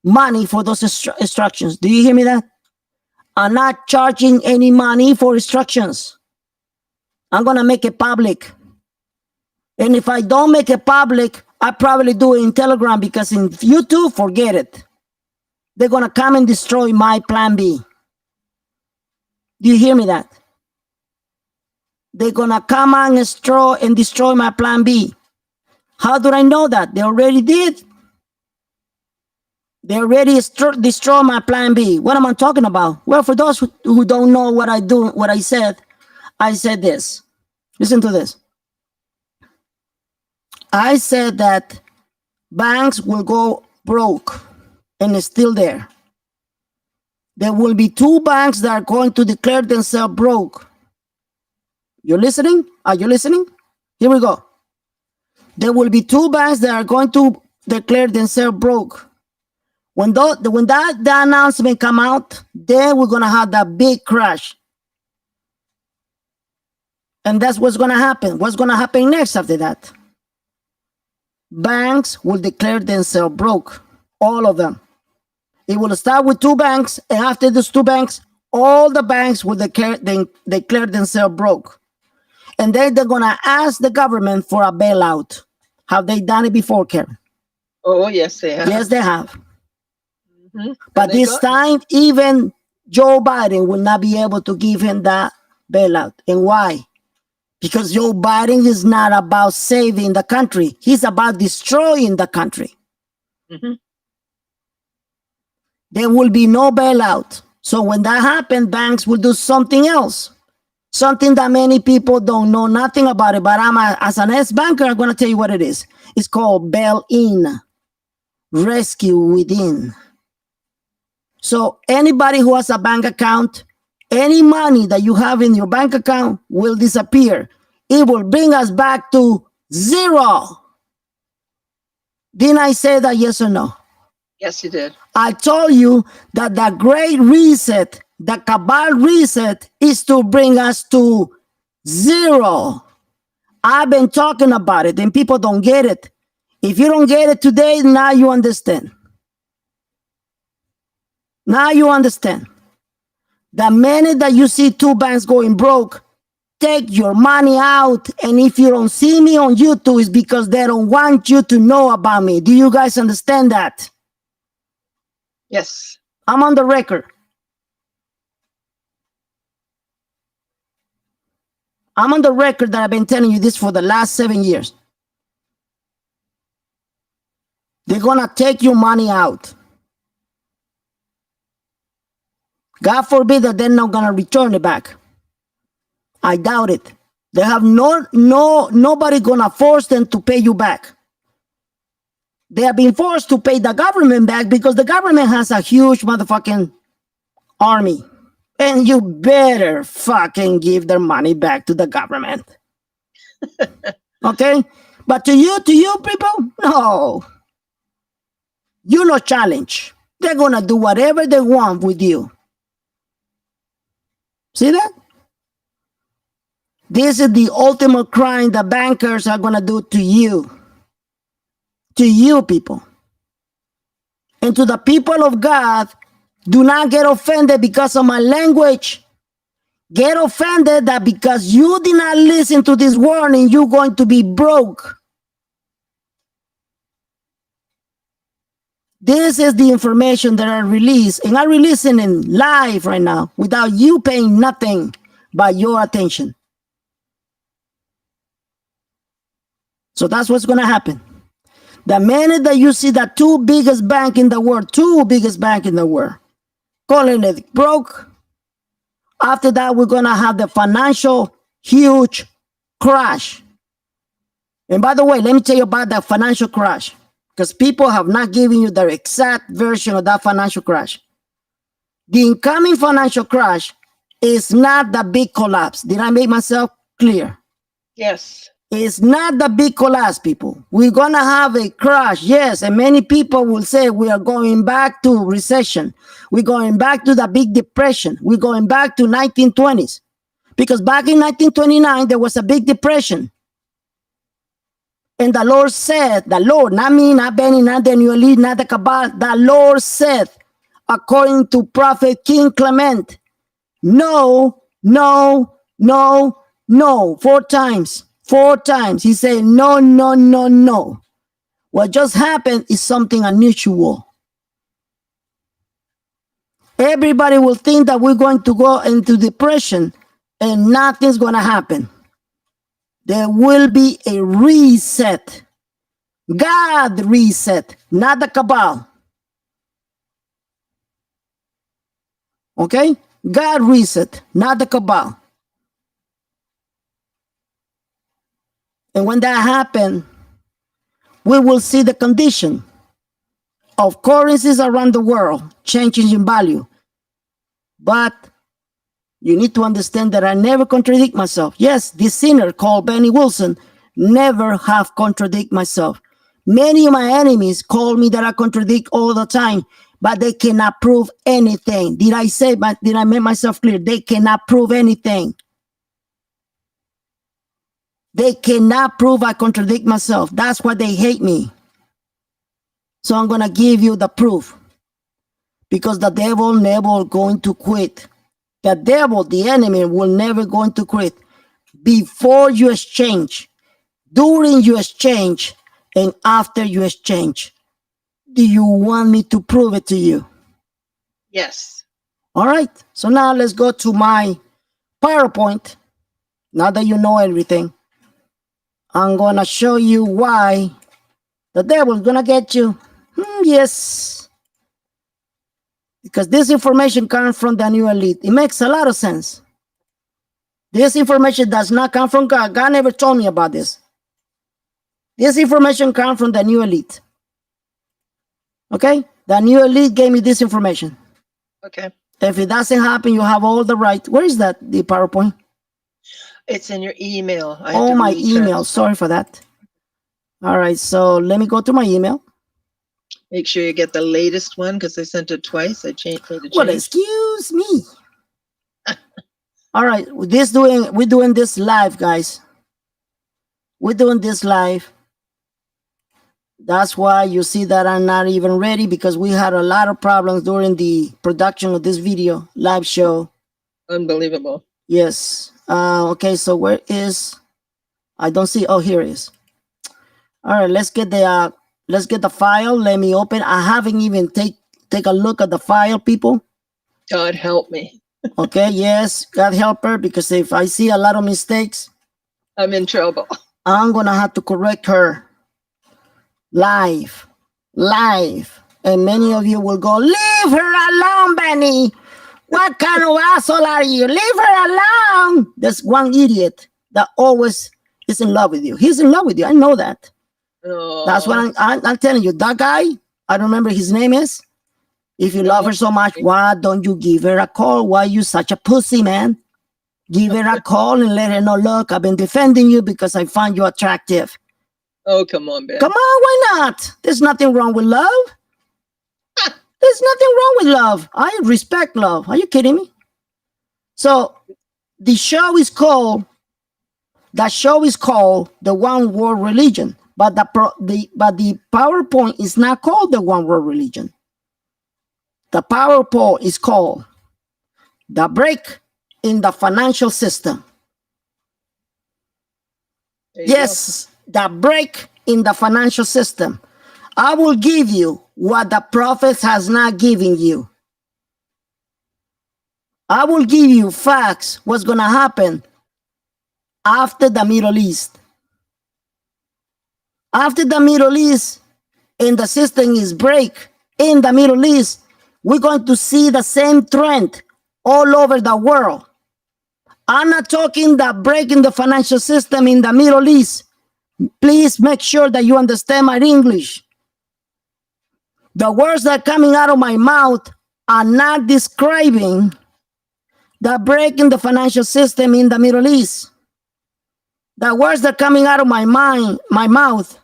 money for those instructions. Do you hear me that? I'm not charging any money for instructions. I'm going to make it public. And if I don't make it public, I probably do it in Telegram, because in YouTube, forget it. They're going to come and destroy my plan B. Do you hear me that? They're going to come and destroy my plan B. How do I know that? They already did. They already destroyed my plan B. What am I talking about? Well, for those who don't know what I said this. Listen to this. I said that banks will go broke, and it's still there. There will be 2 banks that are going to declare themselves broke. You're listening? Are you listening? Here we go. There will be 2 banks that are going to declare themselves broke. When that announcement come out, then we're going to have that big crash. And that's what's going to happen. What's going to happen next after that? Banks will declare themselves broke. All of them. It will start with 2 banks, and after those 2 banks, all the banks will declare themselves broke. And then they're going to ask the government for a bailout. Have they done it before, Karen? Oh, yes, they have. Yes, they have. Mm-hmm. But this time, even Joe Biden will not be able to give him that bailout. And why? Because Joe Biden is not about saving the country. He's about destroying the country. Mm-hmm. There will be no bailout. So when that happens, banks will do something else. Something that many people don't know nothing about it. But as an ex-banker, I'm going to tell you what it is. It's called bail-in. Rescue within. So anybody who has a bank account, any money that you have in your bank account will disappear. It will bring us back to 0. Didn't I say that, yes or no? Yes, you did. I told you that the great reset, the cabal reset, is to bring us to 0. I've been talking about it, and people don't get it. If you don't get it today, now you understand. Now you understand. The minute that you see 2 banks going broke, take your money out. And if you don't see me on YouTube, it's because they don't want you to know about me. Do you guys understand that? Yes. I'm on the record. I'm on the record that I've been telling you this for the last 7 years. They're going to take your money out. God forbid that they're not going to return it back. I doubt it. They have nobody going to force them to pay you back. They are being forced to pay the government back because the government has a huge motherfucking army. And you better fucking give their money back to the government. Okay? But to you people, no. You no challenge. They're going to do whatever they want with you. See that? This is the ultimate crime the bankers are going to do to you. To you people. And to the people of God, do not get offended because of my language. Get offended that because you did not listen to this warning, you're going to be broke. This is the information that I release, and I'm releasing it live right now without you paying nothing but your attention. So that's what's going to happen. The minute that you see the 2 biggest bank in the world, calling it broke, after that, we're going to have the financial huge crash. And by the way, let me tell you about that financial crash, because people have not given you the exact version of that financial crash. The incoming financial crash is not the big collapse. Did I make myself clear? Yes. It's not the big collapse, people. We're going to have a crash, yes. And many people will say we are going back to recession. We're going back to the Big Depression. We're going back to 1920s. Because back in 1929, there was a Big Depression. And the Lord said, the Lord, not me, not Benny, not the New Elite, not the Cabal. The Lord said, according to Prophet King Clement, No, no, no, no. 4 times. 4 times. He said, no, no, no, no. What just happened is something unusual. Everybody will think that we're going to go into depression and nothing's going to happen. There will be a reset. God reset, not the cabal. Okay? God reset, not the cabal. And when that happens, we will see the condition of currencies around the world changing in value. But you need to understand that I never contradict myself. Yes, this sinner called Benny Wilson never have contradict myself. Many of my enemies call me that I contradict all the time, but they cannot prove anything. Did I make myself clear? They cannot prove anything. They cannot prove I contradict myself. That's why they hate me. So I'm going to give you the proof. Because the devil never going to quit. The devil, the enemy, will never going to quit. Before you exchange, during you exchange, and after you exchange. Do you want me to prove it to you? Yes. All right. So now let's go to my PowerPoint. Now that you know everything, I'm going to show you why the devil's going to get you. Yes. Because this information comes from the new elite. It makes a lot of sense. This information does not come from God. God never told me about this. This information comes from the new elite. Okay? The new elite gave me this information. Okay. If it doesn't happen, you have all the right. Where is that, the PowerPoint? It's in your email. Oh, my email. Sorry for that. All right. So let me go to my email. Make sure you get the latest one because I sent it twice. I changed the change. Well, excuse me. All right. We're doing this live, guys. We're doing this live. That's why you see that I'm not even ready, because we had a lot of problems during the production of this video live show. Unbelievable. Yes. Okay. So where is? I don't see. Oh, here it is. All right. Let's get the file. Let me open. I haven't even take a look at the file, people. God help me. Okay. Yes. God help her, because if I see a lot of mistakes, I'm in trouble. I'm gonna have to correct her. Live. And many of you will go, leave her alone, Benny. What kind of asshole are you? Leave her alone. There's one idiot that always is in love with you. He's in love with you. I know that. Oh. That's what I'm telling you. That guy, I don't remember his name is. If you love her so much, why don't you give her a call? Why are you such a pussy, man? Give her a call and let her know, look, I've been defending you because I find you attractive. Oh, come on, Ben. Come on, why not? There's nothing wrong with love. There's nothing wrong with love. I respect love. Are you kidding me? So the show is called The One World Religion, but the PowerPoint is not called The One World Religion. The PowerPoint is called The Break in the Financial System. Yes, the break in the financial system. I will give you what the prophets has not given you. I will give you facts, what's going to happen after the Middle East. After the Middle East and the system is break in the Middle East, we're going to see the same trend all over the world. I'm not talking the break in the financial system in the Middle East. Please make sure that you understand my English. The words that are coming out of my mouth are not describing the break in the financial system in the Middle East. The words that are coming out of my mouth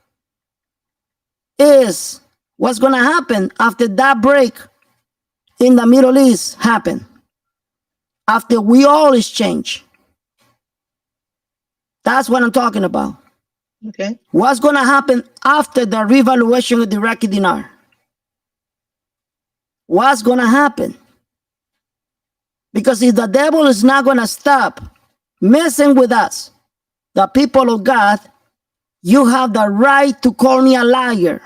is what's going to happen after that break in the Middle East happen. After we all exchange. That's what I'm talking about. Okay. What's going to happen after the revaluation of the Iraqi dinar? What's going to happen? Because if the devil is not going to stop messing with us, the people of God, you have the right to call me a liar.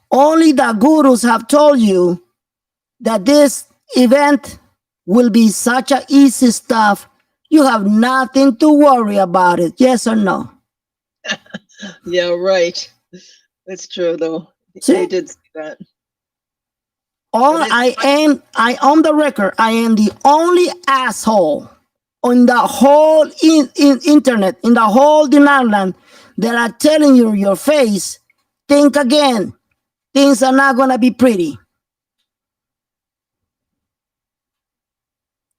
Only the gurus have told you that this event will be such a easy stuff. You have nothing to worry about it. Yes or no? Yeah, right. It's true though. See? They did say that. All But I on the record, I am the only asshole on the whole internet, in the whole Denial that are telling you your face, think again. Things are not gonna be pretty.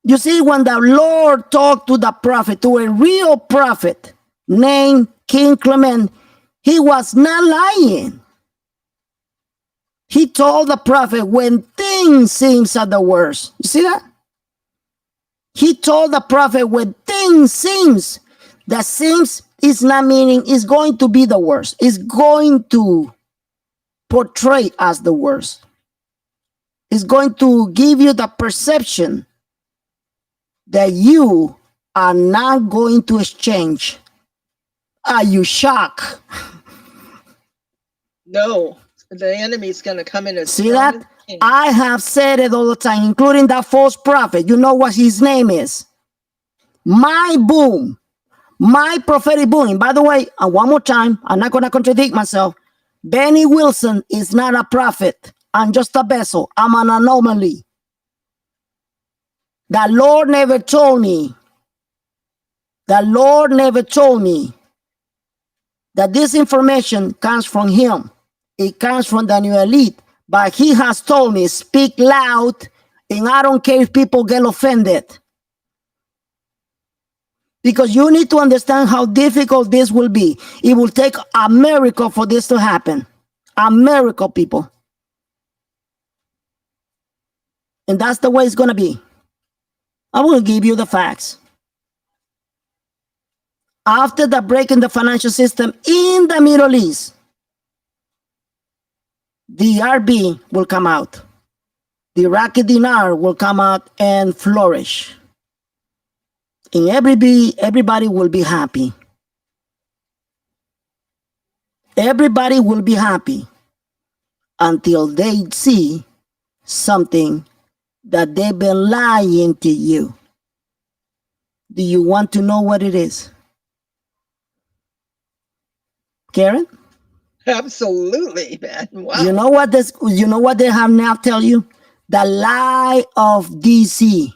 You see, when the Lord talked to the prophet, to a real prophet named King Clement, he was not lying. He told the prophet when things seems at the worst. You see that? He told the prophet when things seems, that seems is not meaning it's going to be the worst. It's going to portray as the worst. It's going to give you the perception that you are not going to exchange. Are you shocked? no, the enemy's going to come in as See strong that? as king. I have said it all the time, including that false prophet. You know what his name is? My boom. My prophetic boom. By the way, one more time, I'm not going to contradict myself. Benny Wilson is not a prophet. I'm just a vessel. I'm an anomaly. The Lord never told me. The Lord never told me that this information comes from him. It comes from the new elite. But he has told me, speak loud, and I don't care if people get offended. Because you need to understand how difficult this will be. It will take a miracle for this to happen. A miracle, people. And that's the way it's going to be. I will give you the facts. After the break in the financial system in the Middle East, the RB will come out. The Iraqi dinar will come out and flourish. And everybody will be happy. Everybody will be happy until they see something that they've been lying to you. Do you want to know what it is? Karen? Absolutely, man. Wow. You know what they have now tell you? The lie of DC.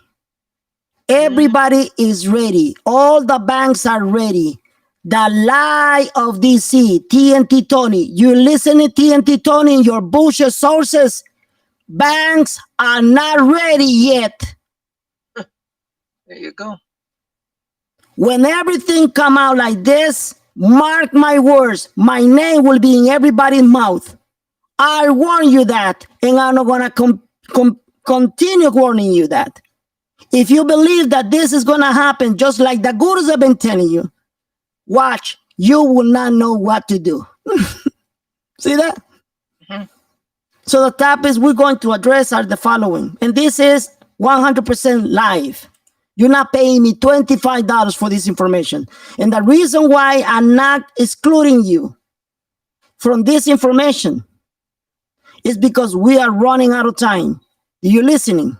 Everybody is ready. All the banks are ready. The lie of DC, TNT Tony. You listen to TNT Tony and your bullshit sources. Banks are not ready yet. There you go. When everything come out like this, mark my words, my name will be in everybody's mouth. I warn you that, and I'm not going to continue warning you that. If you believe that this is going to happen, just like the gurus have been telling you, watch, you will not know what to do. See that? Mm-hmm. So the topics we're going to address are the following, and this is 100% live. You're not paying me $25 for this information. And the reason why I'm not excluding you from this information is because we are running out of time. Are you listening?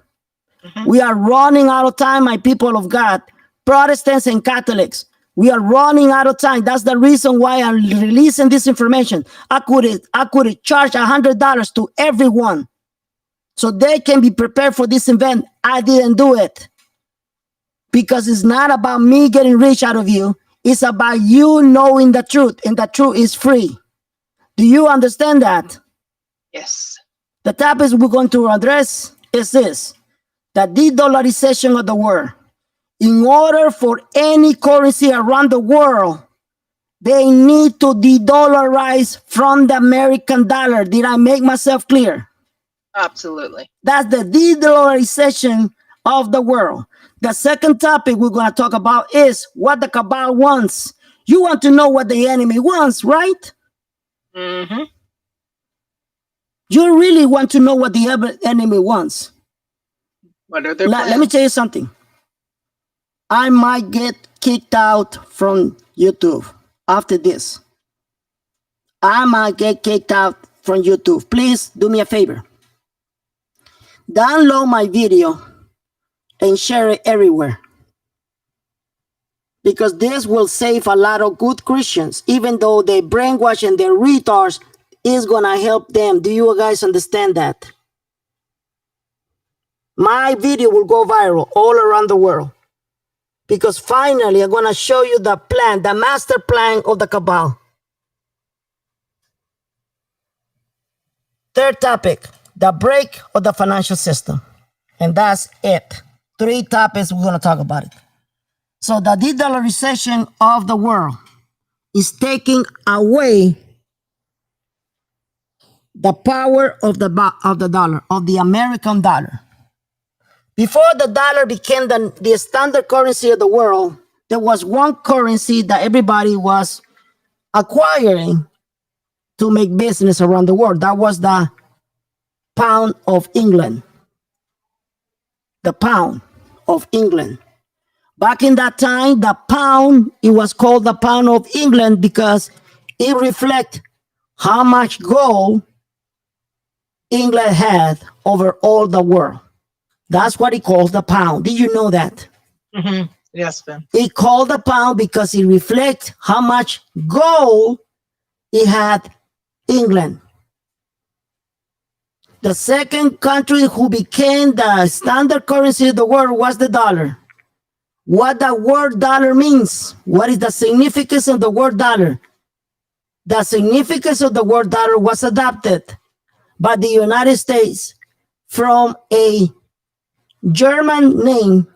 Mm-hmm. We are running out of time, my people of God, Protestants and Catholics. We are running out of time. That's the reason why I'm releasing this information. I could charge $100 to everyone so they can be prepared for this event. I didn't do it. Because it's not about me getting rich out of you. It's about you knowing the truth, and the truth is free. Do you understand that? Yes. The topics we're going to address is this: the de-dollarization of the world. In order for any currency around the world, they need to de-dollarize from the American dollar. Did I make myself clear? Absolutely. That's the de-dollarization of the world. The second topic we're going to talk about is what the cabal wants. You want to know what the enemy wants, right? Mm-hmm. You really want to know what the enemy wants. What are their Let me plans? tell you something. I might get kicked out from YouTube after this. I might get kicked out from YouTube. Please do me a favor. Download my video and share it everywhere. Because this will save a lot of good Christians, even though they brainwash and they're retards, is gonna help them. Do you guys understand that? My video will go viral all around the world. Because finally, I'm gonna show you the plan, the master plan of the cabal. Third topic, the break of the financial system. And that's it. 3 topics, we're gonna talk about it. So the de-dollarization of the world is taking away the power of the dollar, of the American dollar. Before the dollar became the standard currency of the world, there was one currency that everybody was acquiring to make business around the world. That was the pound of England. The pound of England. Back in that time, the pound, it was called the pound of England because it reflects how much gold England had over all the world. That's what it calls the pound. Did you know that? Mm-hmm. Yes, Ben. It called the pound because it reflects how much gold it had England. The second country who became the standard currency of the world was the dollar. What the word dollar means. What is the significance of the word dollar? The significance of the word dollar was adopted by the United States from a German name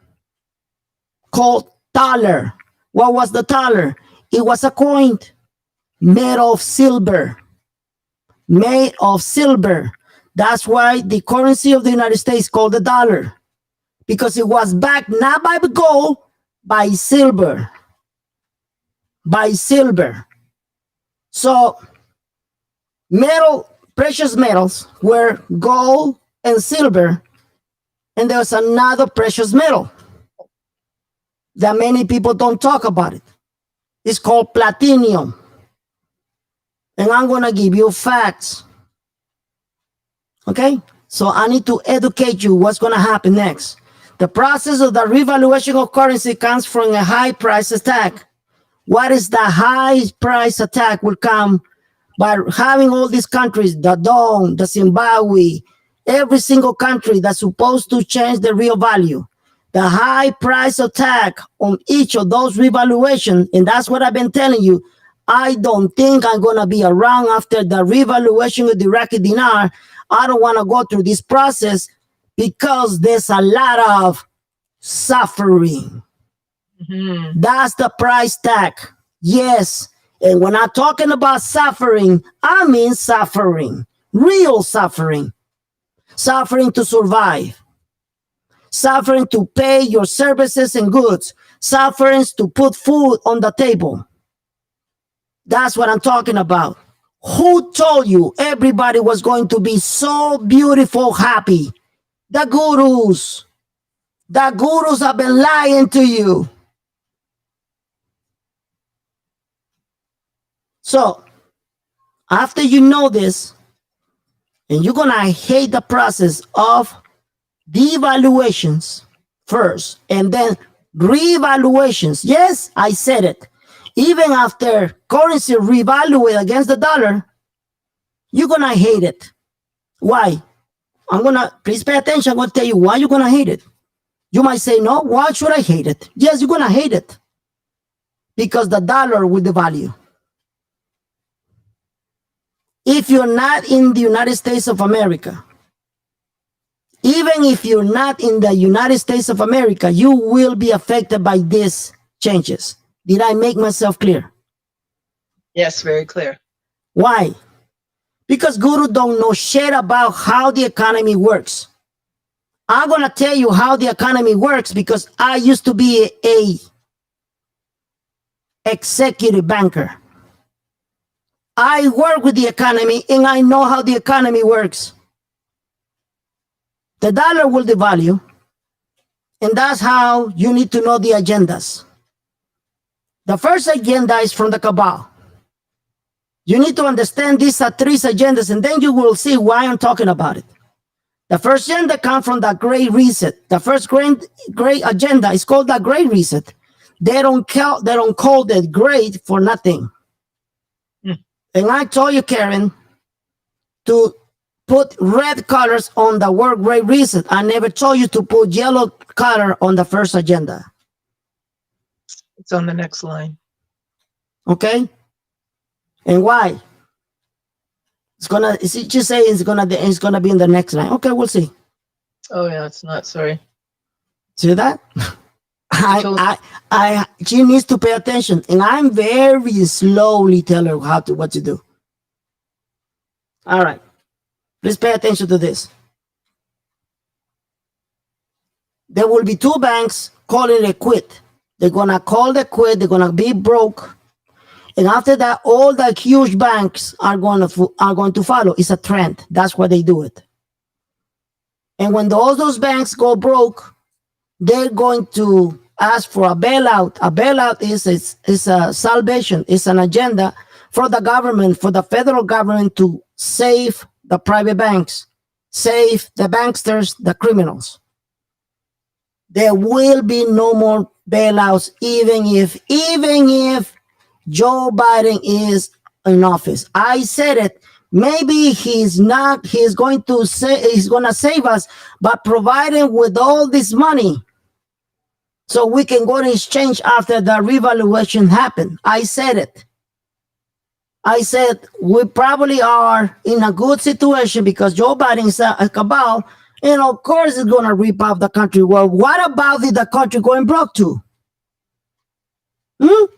called thaler. What was the thaler? It was a coin made of silver. Made of silver. That's why the currency of the United States called the dollar. Because it was backed not by gold, by silver. By silver. So precious metals were gold and silver. And there's another precious metal that many people don't talk about it. It's called platinum. And I'm going to give you facts. Okay? So I need to educate you what's going to happen next. The process of the revaluation of currency comes from a high price attack. What is the high price attack will come by having all these countries, the Don, the Zimbabwe, every single country that's supposed to change the real value. The high price attack on each of those revaluation, and that's what I've been telling you. I don't think I'm going to be around after the revaluation of the Iraqi dinar. I don't want to go through this process because there's a lot of suffering. Mm-hmm. That's the price tag. Yes. And when I'm talking about suffering, I mean suffering, real suffering. Suffering to survive. Suffering to pay your services and goods. Suffering to put food on the table. That's what I'm talking about. Who told you everybody was going to be so beautiful, happy? The gurus. The gurus have been lying to you. So, after you know this, and you're going to hate the process of devaluations first, and then revaluations. Yes, I said it. Even after currency revaluate against the dollar, you're going to hate it. Why? Please pay attention. I'm going to tell you why you're going to hate it. You might say, no, why should I hate it? Yes, you're going to hate it. Because the dollar will devalue. If you're not in the United States of America, even if you're not in the United States of America, you will be affected by these changes. Did I make myself clear? Yes, very clear. Why? Because guru don't know shit about how the economy works. I'm going to tell you how the economy works because I used to be a executive banker. I work with the economy and I know how the economy works. The dollar will devalue. And that's how you need to know the agendas. The first agenda is from the cabal. You need to understand these are three agendas, and then you will see why I'm talking about it. The first agenda comes from the Great Reset. The first great agenda is called the Great Reset. They don't call it great for nothing. Mm. And I told you, Karen, to put red colors on the word Great Reset. I never told you to put yellow color on the first agenda. It's on the next line. Okay? And why? It's just say it's gonna be in the next line. Okay, we'll see. Oh yeah, it's not. Sorry. See that? She needs to pay attention, and I'm very slowly telling her what to do. All right, please pay attention to this. There will be two banks calling it quit. They're gonna call it quit. They're gonna be broke, and after that, all the huge banks are going to follow. It's a trend. That's why they do it. And when those banks go broke, they're going to ask for a bailout. A bailout is a salvation. It's an agenda for the government, for the federal government to save the private banks, save the banksters, the criminals. There will be no more bailouts, even if Joe Biden is in office. I said it. Maybe he's going to save us, but providing with all this money so we can go to exchange after the revaluation happened. I said it. I said we probably are in a good situation because Joe Biden is a cabal, and of course it's going to rip off the country. Well, what about the country going broke too? Mm-hmm.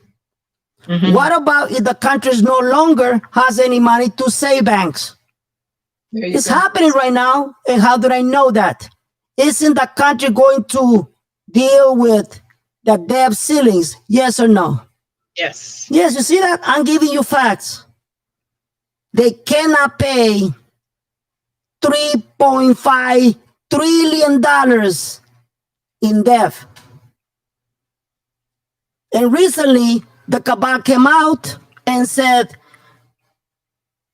What about if the country no longer has any money to save banks? It's happening right now. And how do I know that? Isn't the country going to deal with the debt ceilings? Yes or no? Yes. Yes, you see that? I'm giving you facts. They cannot pay $3.5 trillion in debt. And recently, the cabal came out and said,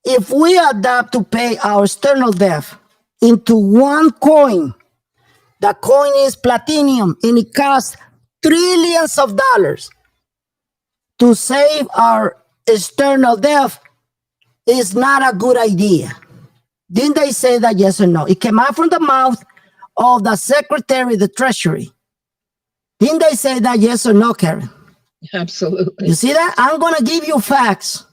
if we adopt to pay our external debt into one coin, the coin is platinum and it costs trillions of dollars to save our external debt, is not a good idea. Didn't they say that, yes or no? It came out from the mouth of the Secretary of the Treasury. Didn't they say that, yes or no, Karen? Absolutely. You see that? I'm going to give you facts.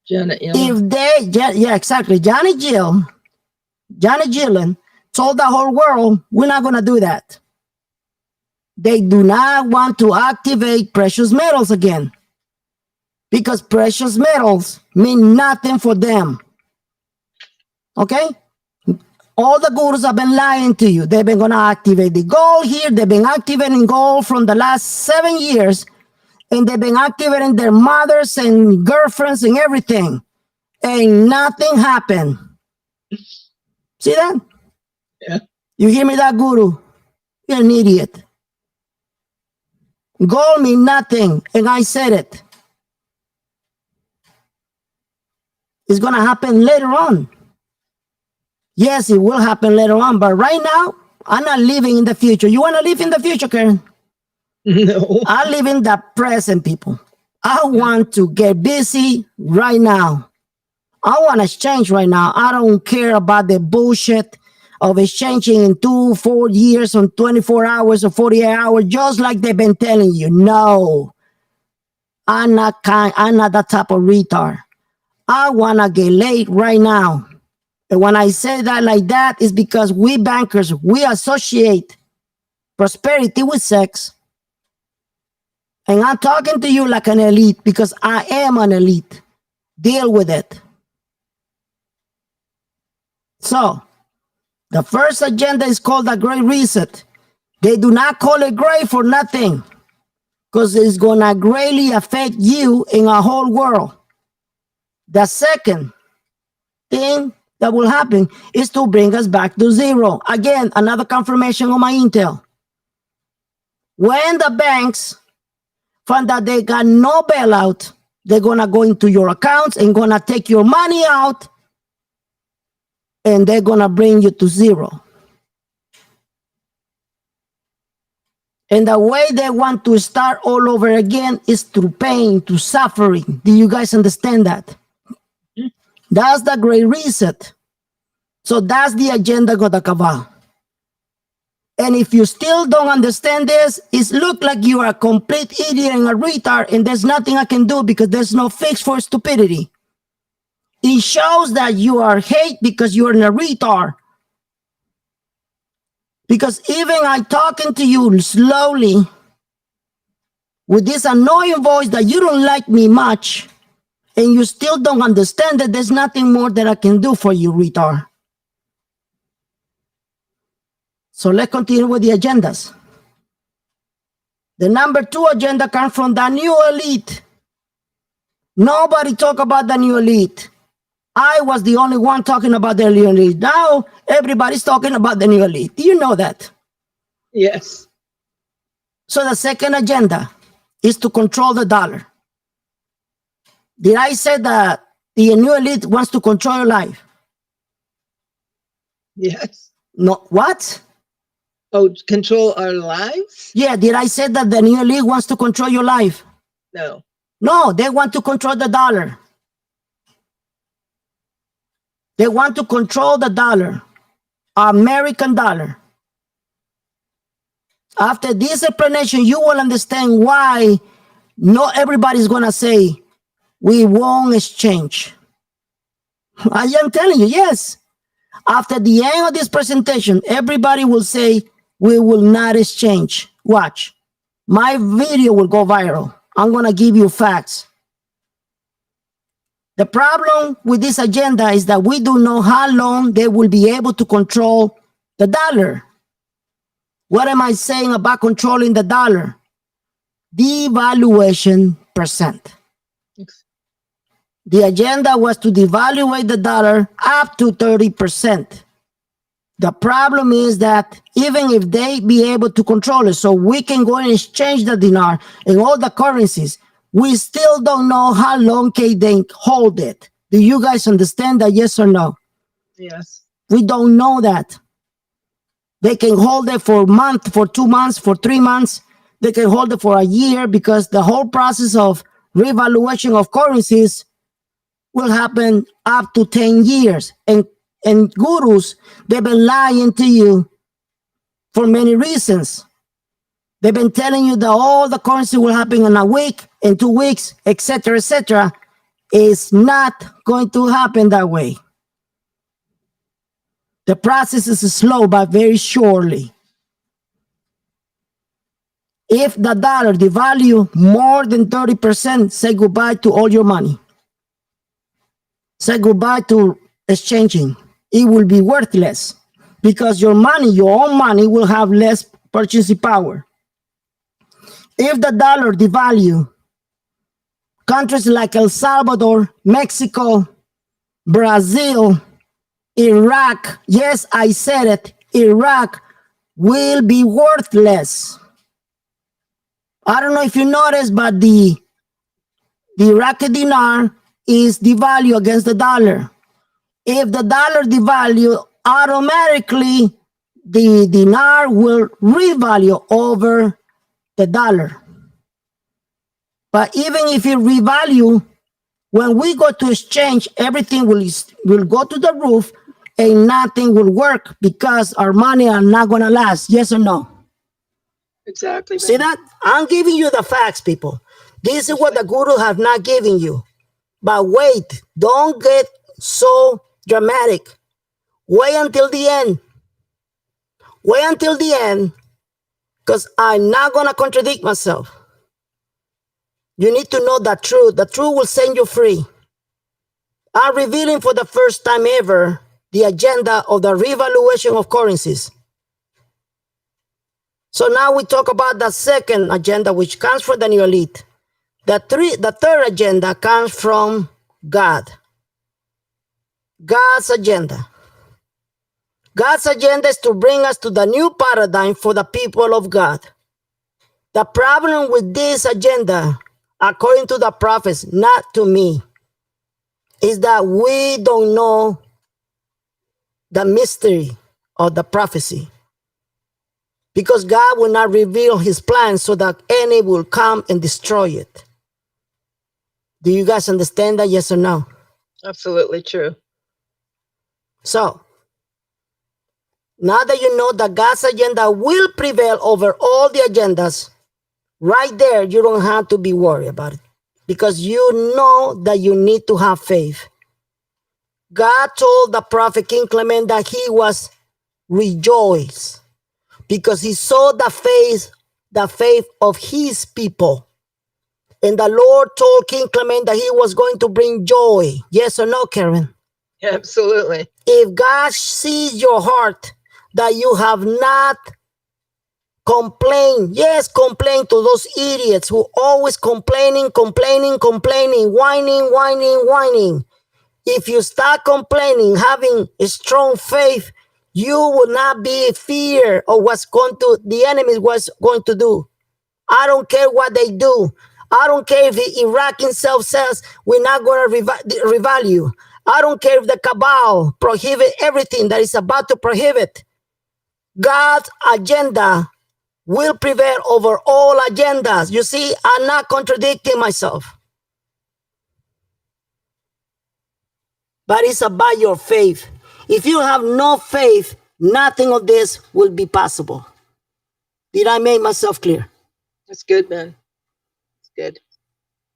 Janet Yellen. Yeah, exactly. Janet Yellen told the whole world, we're not going to do that. They do not want to activate precious metals again because precious metals mean nothing for them. Okay? All the gurus have been lying to you. They've been going to activate the gold here. They've been activating gold from the last 7 years. And they've been activating their mothers and girlfriends and everything. And nothing happened. See that? Yeah. You hear me, that guru? You're an idiot. Gold means nothing. And I said it. It's going to happen later on. Yes, it will happen later on. But right now, I'm not living in the future. You want to live in the future, Karen? No. I live in the present, people. I want to get busy right now. I want to exchange right now. I don't care about the bullshit of exchanging in 2-4 years on 24 hours or 48 hours, just like they've been telling you. No, I'm not that type of retard. I want to get laid right now. And when I say that like that, is because we bankers, we associate prosperity with sex. And I'm talking to you like an elite because I am an elite. Deal with it. So, the first agenda is called the Great Reset. They do not call it great for nothing because it's going to greatly affect you in a whole world. The second thing that will happen is to bring us back to zero. Again, another confirmation on my intel. When the banks find that they got no bailout, they're gonna go into your accounts and gonna take your money out, and they're gonna bring you to zero. And the way they want to start all over again is through pain, to suffering. Do you guys understand that? That's the great reset. So that's the agenda of the cabal. And if you still don't understand this, it looks like you are a complete idiot and a retard, and there's nothing I can do because there's no fix for stupidity. It shows that you are hate because you're a retard. Because even I talking to you slowly with this annoying voice that you don't like me much, and you still don't understand that there's nothing more that I can do for you, retard. So let's continue with the agendas. The number 2 agenda comes from the new elite. Nobody talk about the new elite. I was the only one talking about the new elite. Now everybody's talking about the new elite. Do you know that? Yes. So the second agenda is to control the dollar. Did I say that the new elite wants to control your life? Yes. No, what? Oh, control our lives? Yeah, did I say that the new elite wants to control your life? No. No, they want to control the dollar. They want to control the dollar, American dollar. After this explanation, you will understand why not everybody's going to say, we won't exchange. I am telling you, yes. After the end of this presentation, everybody will say, we will not exchange. Watch. My video will go viral. I'm going to give you facts. The problem with this agenda is that we don't know how long they will be able to control the dollar. What am I saying about controlling the dollar? Devaluation percent. The agenda was to devaluate the dollar up to 30%. The problem is that even if they be able to control it, so we can go and exchange the dinar and all the currencies, we still don't know how long can they hold it. Do you guys understand that? Yes or no? Yes. We don't know that. They can hold it for a month, for 2 months, for 3 months. They can hold it for a year because the whole process of revaluation of currencies will happen up to 10 years. And gurus, they've been lying to you for many reasons. They've been telling you that all the currency will happen in a week, in 2 weeks, etc., etc. It's not going to happen that way. The process is slow, but very surely. If the dollar devalue more than 30%, say goodbye to all your money. Say goodbye to exchanging. It will be worthless because your money, your own money, will have less purchasing power. If the dollar devalue, countries like El Salvador, Mexico, Brazil, Iraq, yes, I said it, Iraq will be worthless. I don't know if you noticed, but the Iraqi dinar is devalued against the dollar. If the dollar devalue, automatically the dinar will revalue over the dollar. But even if it revalue, when we go to exchange, everything will go to the roof and nothing will work because our money are not going to last. Yes or no? Exactly. See that? I'm giving you the facts, people. This is what the guru have not given you. But wait, don't get so dramatic. Wait until the end. Wait until the end, because I'm not going to contradict myself. You need to know the truth. The truth will set you free. I'm revealing for the first time ever the agenda of the revaluation of currencies. So now we talk about the second agenda, which comes from the new elite. The third agenda comes from God. God's agenda. God's agenda is to bring us to the new paradigm for the people of God. The problem with this agenda, according to the prophets, not to me, is that we don't know the mystery of the prophecy. Because God will not reveal his plan so that any will come and destroy it. Do you guys understand that? Yes or no? Absolutely true. So, now that you know that God's agenda will prevail over all the agendas, right there, you don't have to be worried about it. Because you know that you need to have faith. God told the prophet King Clement that he was rejoiced because he saw the faith of his people. And the Lord told King Clement that he was going to bring joy. Yes or no, Karen? Absolutely. If God sees your heart, that you have not complained, yes, complain to those idiots who always complaining, whining. If you start complaining, having a strong faith, you will not be fear of the enemy was going to do. I don't care what they do. I don't care if the Iraq itself says we're not going to revalue. I don't care if the cabal prohibit everything that is about to prohibit. God's agenda will prevail over all agendas. You see, I'm not contradicting myself. But it's about your faith. If you have no faith, nothing of this will be possible. Did I make myself clear? That's good, man. It's good.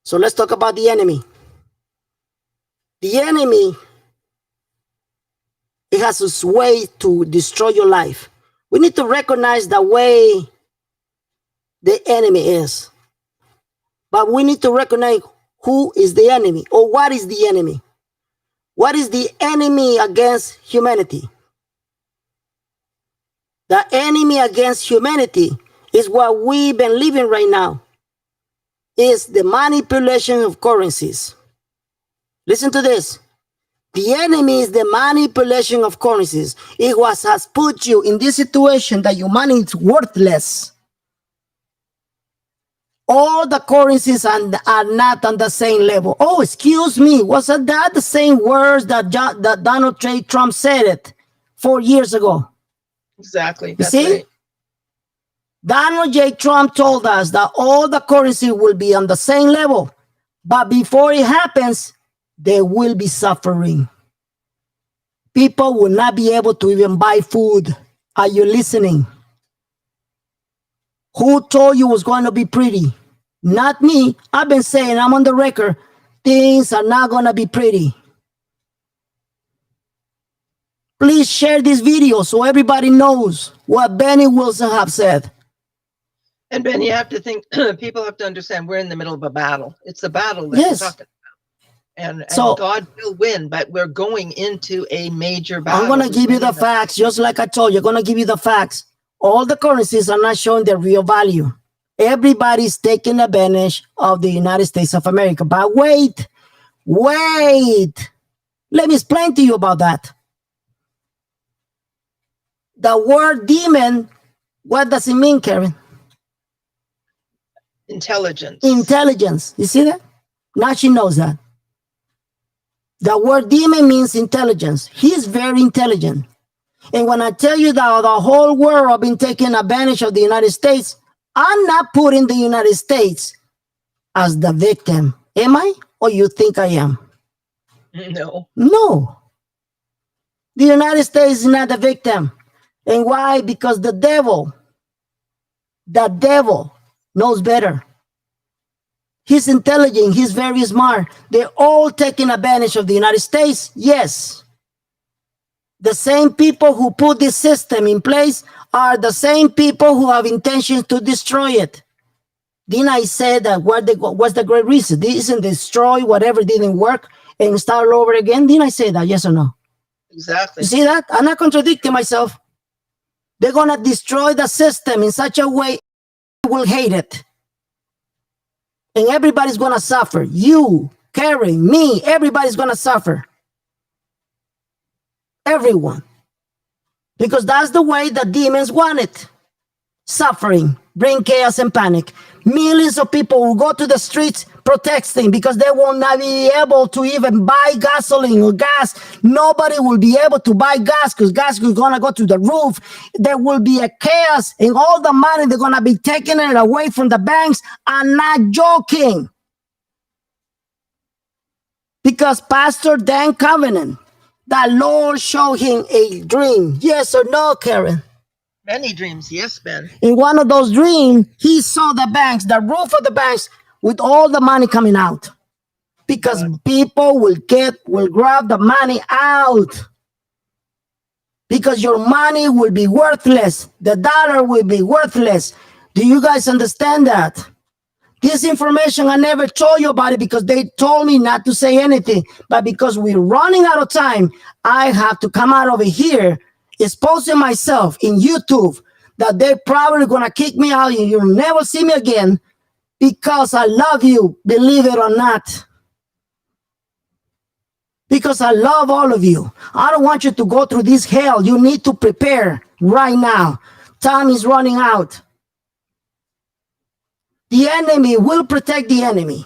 So let's talk about the enemy. The enemy, it has a way to destroy your life. We need to recognize the way the enemy is. But we need to recognize who is the enemy or what is the enemy. What is the enemy against humanity? The enemy against humanity is what we've been living right now. Is the manipulation of currencies. Listen to this. The enemy is the manipulation of currencies. It has put you in this situation that your money is worthless. All the currencies are not on the same level. Oh, excuse me. Was that the same words that Donald J. Trump said it 4 years ago? Exactly. You see? Right. Donald J. Trump told us that all the currency will be on the same level. But before it happens, they will be suffering. People will not be able to even buy food. Are you listening? Who told you it was going to be pretty? Not me. I've been saying, I'm on the record, things are not going to be pretty. Please share this video so everybody knows what Benny Wilson have said. And Ben, you have to think, people have to understand we're in the middle of a battle. It's a battle that Yes. we're talking about. And so, God will win, but we're going into a major battle. I'm going to give you the facts, just like I told you. I'm going to give you the facts. All the currencies are not showing their real value. Everybody's taking advantage of the United States of America. But wait. Let me explain to you about that. The word demon, what does it mean, Karen? Intelligence. Intelligence. You see that? Now she knows that. The word demon means intelligence. He's very intelligent. And when I tell you that the whole world have been taking advantage of the United States, I'm not putting the United States as the victim. Am I? Or you think I am? No. No. The United States is not the victim. And why? Because the devil knows better. He's intelligent. He's very smart. They're all taking advantage of the United States. Yes. The same people who put this system in place are the same people who have intentions to destroy it. Didn't I say that what's the great reason? Isn't destroy whatever didn't work and start all over again? Didn't I say that? Yes or no? Exactly. You see that? I'm not contradicting myself. They're going to destroy the system in such a way will hate it. And everybody's going to suffer. You, Karen, me, everybody's going to suffer. Everyone. Because that's the way the demons want it. Suffering. bring chaos and panic. Millions of people will go to the streets protesting because they will not be able to even buy gasoline or gas. Nobody will be able to buy gas because gas is going to go to the roof. There will be a chaos, and all the money, they're going to be taking it away from the banks. I'm not joking. Because Pastor Dan Covenant, the Lord showed him a dream. Yes or no, Karen? Many dreams, yes, Ben. In one of those dreams, he saw the banks, the roof of the banks, with all the money coming out. Because people will grab the money out. Because your money will be worthless. The dollar will be worthless. Do you guys understand that? This information, I never told you about it because they told me not to say anything. But because we're running out of time, I have to come out over here, exposing myself in YouTube, that they're probably going to kick me out and you'll never see me again because I love you, believe it or not. Because I love all of you. I don't want you to go through this hell. You need to prepare right now. Time is running out. The enemy will protect the enemy.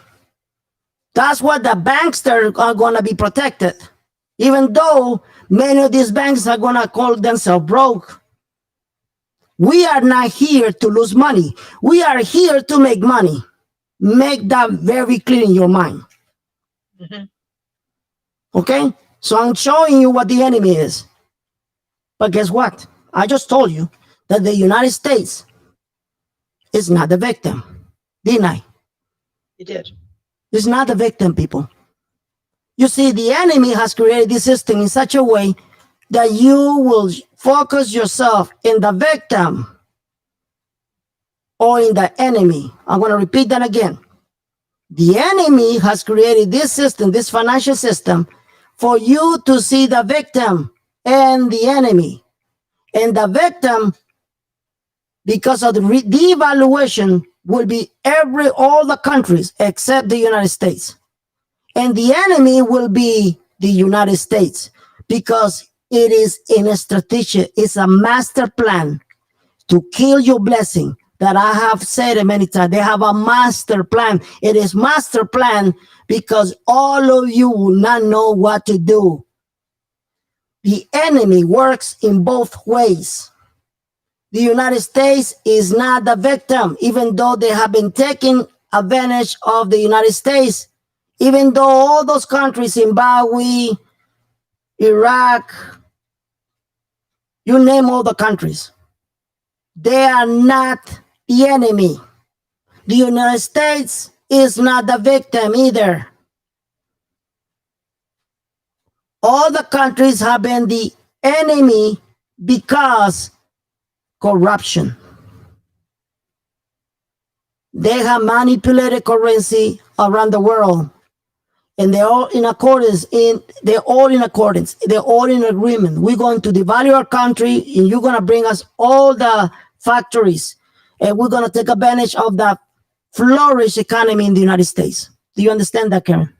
That's what the banks are going to be protected. Even though many of these banks are going to call themselves broke. We are not here to lose money. We are here to make money. Make that very clear in your mind. Mm-hmm. Okay? So I'm showing you what the enemy is. But guess what? I just told you that the United States is not the victim. Didn't I? You did. It's not the victim, people. You see, the enemy has created this system in such a way that you will focus yourself in the victim or in the enemy. I'm going to repeat that again. The enemy has created this system, this financial system, for you to see the victim and the enemy. And the victim, because of the devaluation, will be all the countries except the United States. And the enemy will be the United States because it is in a strategy, it's a master plan to kill your blessing that I have said it many times. They have a master plan. It is master plan because all of you will not know what to do. The enemy works in both ways. The United States is not the victim, even though they have been taking advantage of the United States, even though all those countries, Zimbabwe, Iraq, you name all the countries, they are not the enemy. The United States is not the victim either. All the countries have been the enemy because corruption. They have manipulated currency around the world, and they're all in accordance. They're all in agreement. We're going to devalue our country, and you're going to bring us all the factories, and we're going to take advantage of the flourish economy in the United States. Do you understand that, Karen?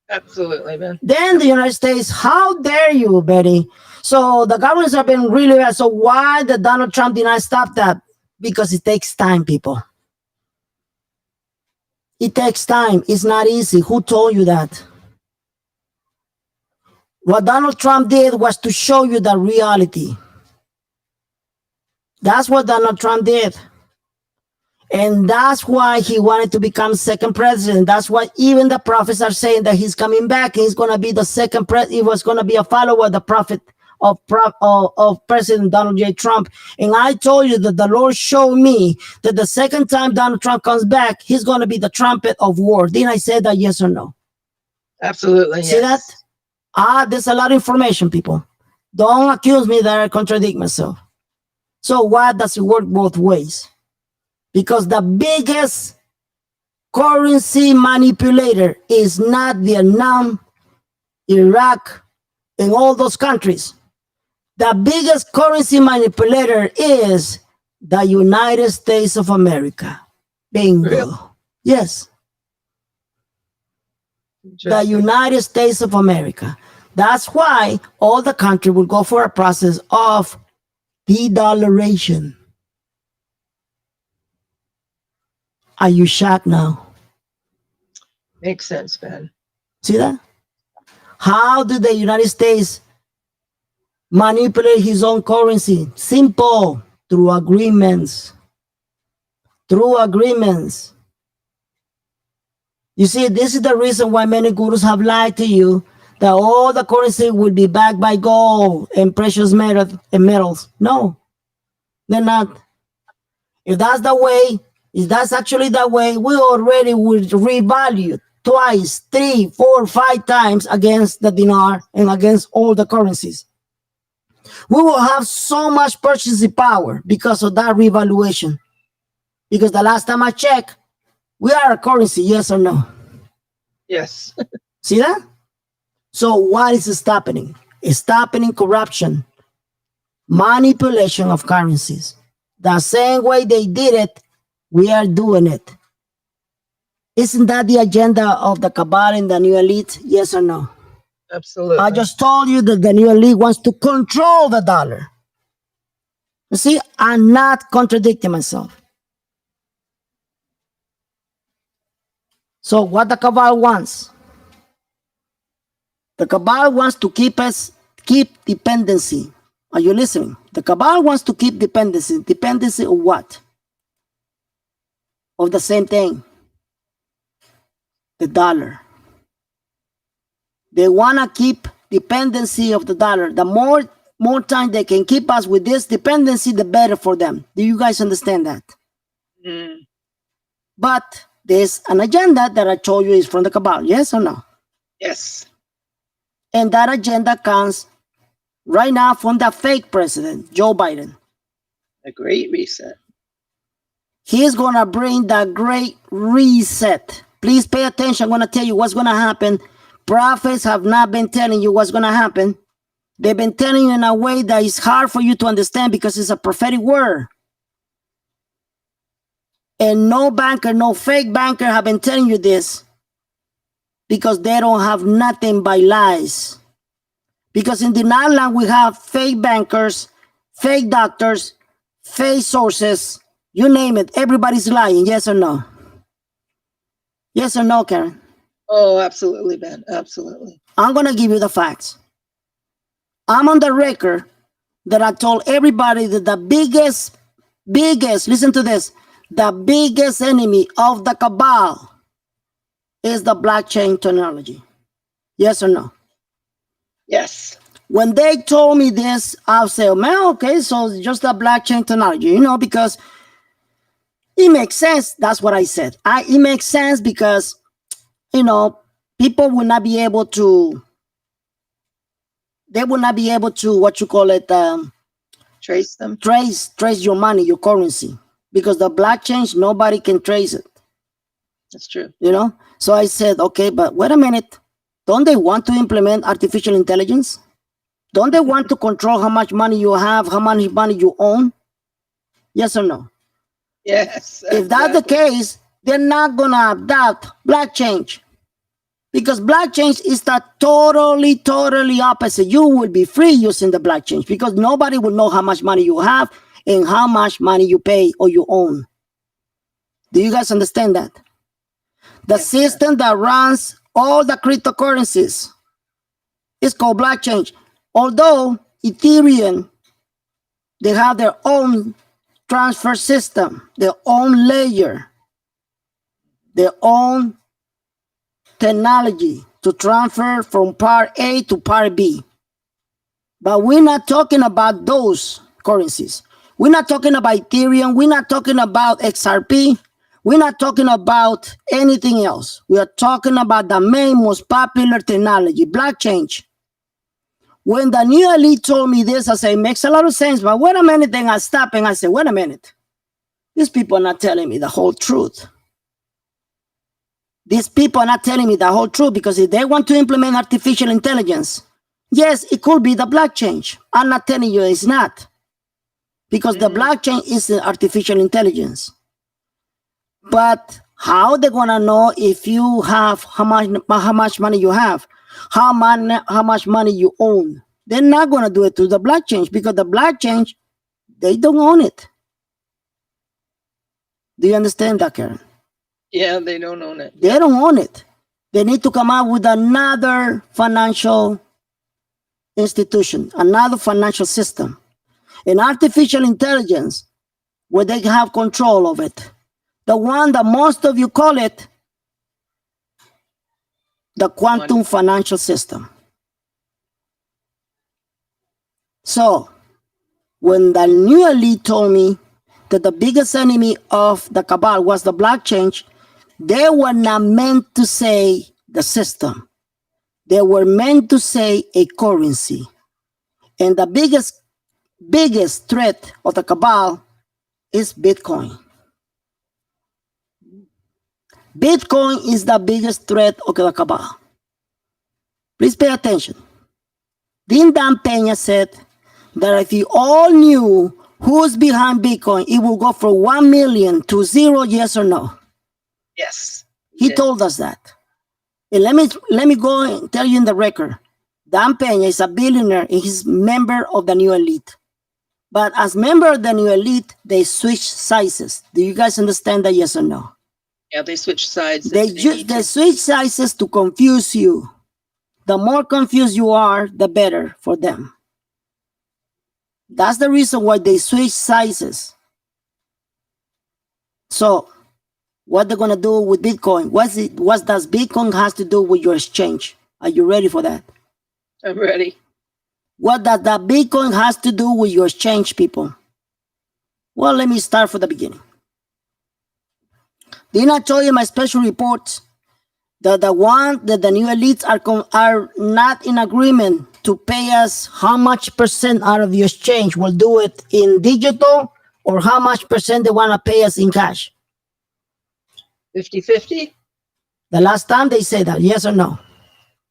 Absolutely, man. Then the United States, how dare you, Betty? So the governments have been really bad. So why did Donald Trump did not stop that? Because it takes time, people. It takes time. It's not easy. Who told you that? What Donald Trump did was to show you the reality. That's what Donald Trump did. And that's why he wanted to become second president. That's why even the prophets are saying that he's coming back. He's going to be the second president. He was going to be a follower of the prophet of President Donald J. Trump. And I told you that the Lord showed me that the second time Donald Trump comes back, he's going to be the trumpet of war. Didn't I say that, yes or no? Absolutely, See yes. that? There's a lot of information, people. Don't accuse me that I contradict myself. So why does it work both ways? Because the biggest currency manipulator is not Vietnam, Iraq, and all those countries. The biggest currency manipulator is the United States of America. Bingo. Really? Yes. The United States of America. That's why all the country will go for a process of de-dollarization. Are you shocked now? Makes sense, Ben. See that? How did the United States manipulate his own currency? Simple. Through agreements. Through agreements. You see, this is the reason why many gurus have lied to you that all the currency will be backed by gold and precious metals. No, they're not. If that's the way, if that's actually the way, we already would revalue twice, 3, 4, 5 times against the dinar and against all the currencies. We will have so much purchasing power because of that revaluation. Because the last time I checked, we are a currency, yes or no? Yes. See that? So what is stopping? It's stopping corruption, manipulation of currencies. The same way they did it, we are doing it. Isn't that the agenda of the cabal and the new elite? Yes or no? Absolutely. I just told you that the new elite wants to control the dollar. You see, I'm not contradicting myself. So what the cabal wants? The cabal wants to keep dependency. Are you listening? The cabal wants to keep dependency. Dependency of what? Of the same thing. The dollar. They want to keep dependency of the dollar. The more time they can keep us with this dependency, the better for them. Do you guys understand that? Mm. But there's an agenda that I told you is from the cabal. Yes or no? Yes. And that agenda comes right now from the fake president, Joe Biden. A great reset. He's going to bring the great reset. Please pay attention. I'm going to tell you what's going to happen. Prophets have not been telling you what's going to happen. They've been telling you in a way that is hard for you to understand because it's a prophetic word. And no banker, no fake banker have been telling you this because they don't have nothing but lies. Because in the land we have fake bankers, fake doctors, fake sources, you name it. Everybody's lying. Yes or no? Yes or no, Karen? Oh, absolutely, Ben. Absolutely. I'm going to give you the facts. I'm on the record that I told everybody that the biggest, listen to this, the biggest enemy of the cabal is the blockchain technology. Yes or no? Yes. When they told me this, I'll say, man, okay, so it's just the blockchain technology, because it makes sense. That's what I said. It makes sense because, people will not be able to, what you call it, Trace them. trace your money, your currency, because the blockchain, nobody can trace it. That's true. So I said, okay, but wait a minute. Don't they want to implement artificial intelligence? Don't they want to control how much money you have, how much money you own? Yes or no? Yes. If that's the case, they're not going to adopt blockchain. Because blockchain is the totally opposite. You will be free using the blockchain because nobody will know how much money you have and how much money you pay or you own. Do you guys understand that? The system that runs all the cryptocurrencies is called blockchain. Although Ethereum, they have their own transfer system, their own layer, their own technology to transfer from part A to part B. But we're not talking about those currencies. We're not talking about Ethereum. We're not talking about XRP. We're not talking about anything else. We are talking about the main, most popular technology, blockchain. When the new elite told me this, I said, it makes a lot of sense. But wait a minute, then I stopped and I said, wait a minute. These people are not telling me the whole truth. These people are not telling me the whole truth because if they want to implement artificial intelligence, yes, it could be the blockchain. I'm not telling you it's not. Because the blockchain is artificial intelligence. But how they gonna know if you have how much money you have, how much money you own? They're not gonna do it through the blockchain because the blockchain, they don't own it. Do you understand that, Karen? Yeah, they don't own it. They don't own it. They need to come up with another financial institution, another financial system, an artificial intelligence where they have control of it. The one that most of you call it the quantum financial system. So, when the new elite told me that the biggest enemy of the cabal was the blockchain, they were not meant to say the system. They were meant to say a currency. And the biggest threat of the cabal is Bitcoin. Bitcoin is the biggest threat of the cabal. Please pay attention. Dean Dan Peña said that if you all knew who's behind Bitcoin, it will go from 1 million to 0, yes or no. Yes. He told us that. And let me go and tell you in the record. Dan Peña is a billionaire and he's member of the new elite. But as member of the new elite, they switch sizes. Do you guys understand that, yes or no? Yeah, they switch sides. They switch sizes to confuse you. The more confused you are, the better for them. That's the reason why they switch sizes. So, what they're gonna do with Bitcoin? What does Bitcoin has to do with your exchange? Are you ready for that? I'm ready. What does that Bitcoin has to do with your exchange, people? Well, let me start from the beginning. Didn't I tell you my special reports that the new elites are not in agreement to pay us how much percent out of your exchange? Will do it in digital or how much percent they want to pay us in cash? 50-50? The last time they said that, yes or no?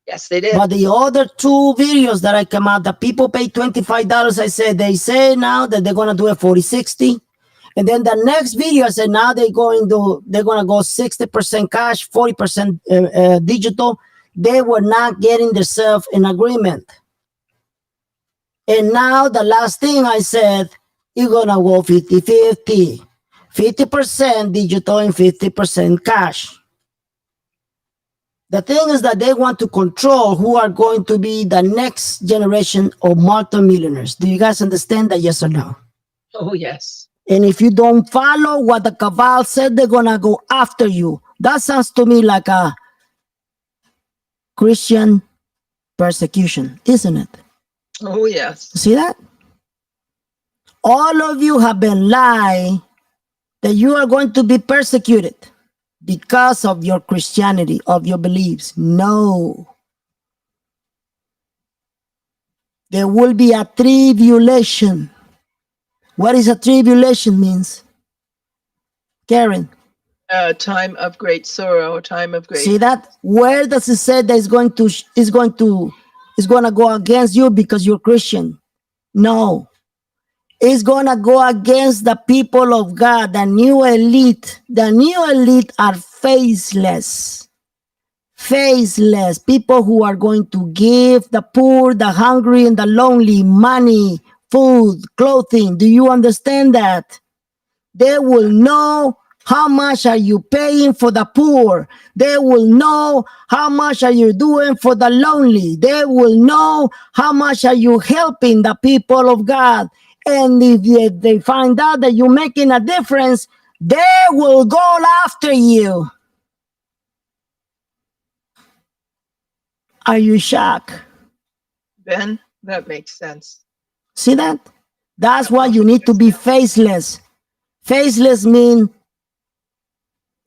Yes, they did. But the other two videos that I come out, the people pay $25. I said, they say now that they're going to do it 40-60. And then the next video, I said, now they're going to go 60% cash, 40% digital. They were not getting themselves in agreement. And now the last thing I said, you're going to go 50-50. 50% digital and 50% cash. The thing is that they want to control who are going to be the next generation of multimillionaires. Do you guys understand that, yes or no? Oh, yes. And if you don't follow what the cabal said, they're going to go after you. That sounds to me like a Christian persecution, isn't it? Oh, yes. See that? All of you have been lied that you are going to be persecuted because of your Christianity, of your beliefs. No. There will be a tribulation. What is a tribulation means? Karen. A time of great sorrow, a time of great. See that? Where does it say that it's going to go against you because you're Christian? No. It's going to go against the people of God, the new elite. The new elite are faceless. Faceless. People who are going to give the poor, the hungry, and the lonely money, food, clothing. Do you understand that? They will know how much are you paying for the poor. They will know how much are you doing for the lonely. They will know how much are you helping the people of God. And if they find out that you're making a difference, they will go after you. Are you shocked? Ben, that makes sense. See that? That's why you need to be faceless. Faceless means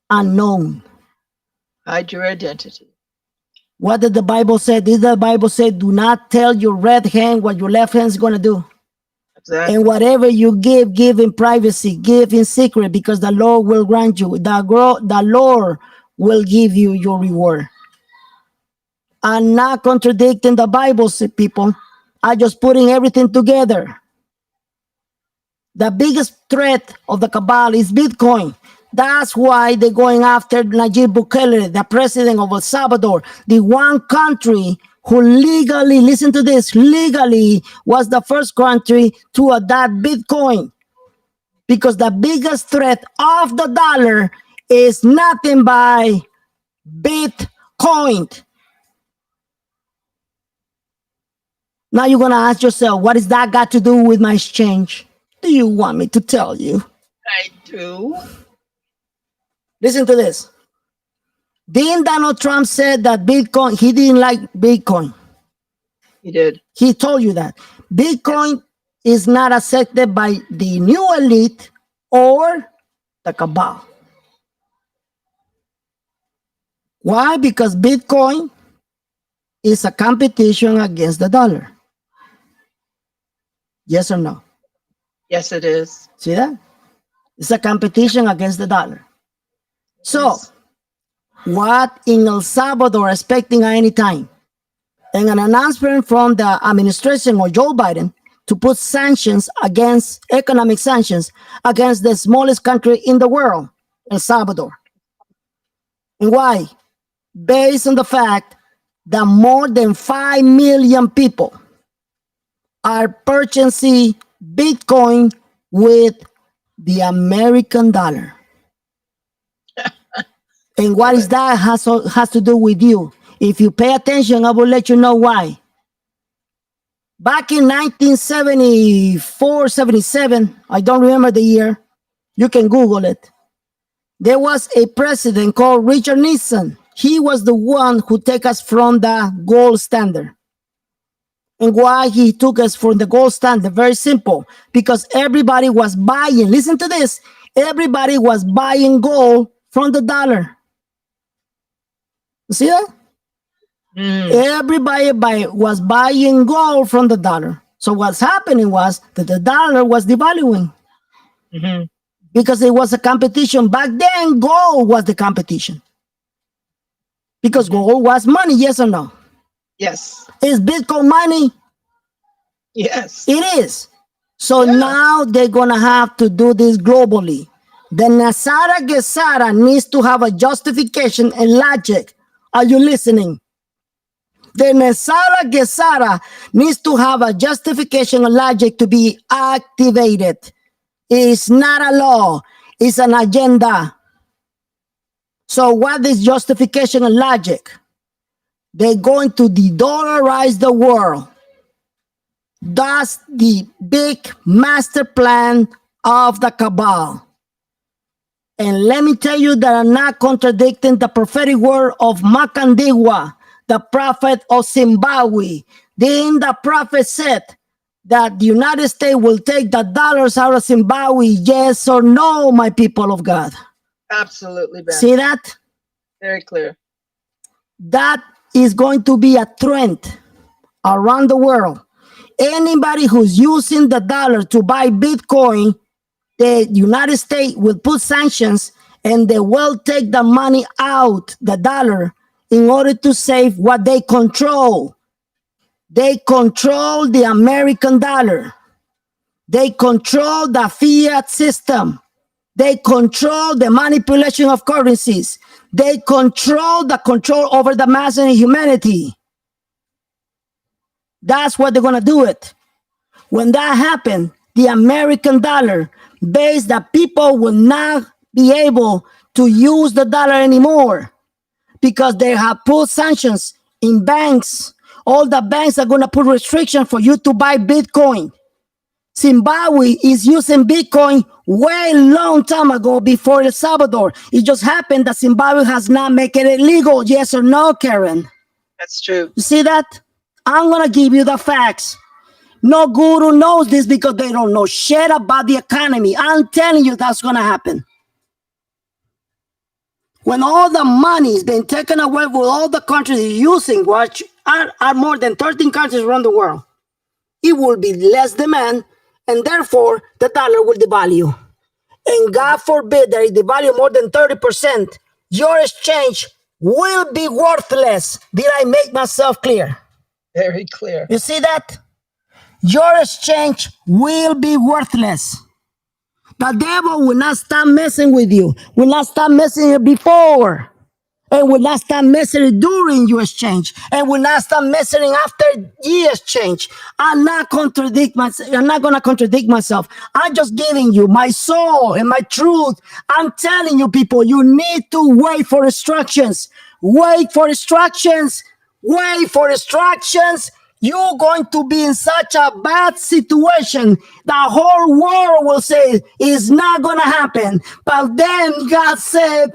unknown. Hide your identity. What did the Bible say? Did the Bible say, do not tell your right hand what your left hand is going to do? Exactly. And whatever you give in privacy, give in secret, because the Lord will grant you. The Lord will give you your reward. I'm not contradicting the Bible, people. I'm just putting everything together. The biggest threat of the cabal is Bitcoin. That's why they're going after Nayib Bukele, the president of El Salvador, the one country who legally, listen to this, legally was the first country to adopt Bitcoin. Because the biggest threat of the dollar is nothing but Bitcoin. Now you're going to ask yourself, what is that got to do with my exchange? Do you want me to tell you? I do. Listen to this. Didn't Donald Trump said that Bitcoin, he didn't like Bitcoin. He did. He told you that. Bitcoin is not accepted by the new elite or the cabal. Why? Because Bitcoin is a competition against the dollar. Yes or no? Yes, it is. See that? It's a competition against the dollar. So, Yes. what in El Salvador expecting at any time? And an announcement from the administration of Joe Biden to put sanctions against, economic sanctions against the smallest country in the world, El Salvador. And why? Based on the fact that more than 5 million people are purchasing Bitcoin with the American dollar. And what is that has to do with you? If you pay attention, I will let you know why. Back in 1974, 77, I don't remember the year. You can Google it. There was a president called Richard Nixon. He was the one who took us from the gold standard. And why he took us from the gold standard? Very simple. Because everybody was buying, listen to this, everybody was buying gold from the dollar. You see that? Everybody was buying gold from the dollar. So what's happening was that the dollar was devaluing. Because it was a competition. Back then, gold was the competition. Because gold was money, yes or no? Yes. Is Bitcoin money? Yes. It is. So now they're going to have to do this globally. The Nasara Gesara needs to have a justification and logic. Are you listening? The Nasara Gesara needs to have a justification and logic to be activated. It's not a law. It's an agenda. So what is justification and logic? They're going to de-dollarize the world. That's the big master plan of the cabal. And let me tell you that I'm not contradicting the prophetic word of Macandigua, the prophet of Zimbabwe. Then the prophet said that the United States will take the dollars out of Zimbabwe, yes or no, my people of God? Absolutely, Ben. See that? Very clear. That is going to be a trend around the world. Anybody who's using the dollar to buy Bitcoin, the United States will put sanctions and they will take the money out, the dollar, in order to save what they control. They control the American dollar. They control the fiat system. They control the manipulation of currencies. They control the control over the mass and humanity. That's what they're going to do it. When that happens, the American dollar, based that people will not be able to use the dollar anymore because they have put sanctions in banks. All the banks are going to put restrictions for you to buy Bitcoin. Zimbabwe is using Bitcoin way long time ago before El Salvador. It just happened that Zimbabwe has not made it illegal. Yes or no, Karen? That's true. You see that? I'm going to give you the facts. No guru knows this because they don't know shit about the economy. I'm telling you that's going to happen. When all the money is being taken away with all the countries using, which are more than 13 countries around the world, it will be less demand, and therefore the dollar will devalue. And God forbid that it devalue more than 30%, your exchange will be worthless. Did I make myself clear? Very clear. You see that? Your exchange will be worthless. The devil will not stop messing with you, will not stop messing with you before. and will not stop measuring during your exchange, and will not stop measuring after years change. I'm not contradict myself. I'm not gonna contradict myself. I'm just giving you my soul and my truth. I'm telling you, people, you need to wait for instructions. Wait for instructions. Wait for instructions. You're going to be in such a bad situation. The whole world will say it's not going to happen. But then God said,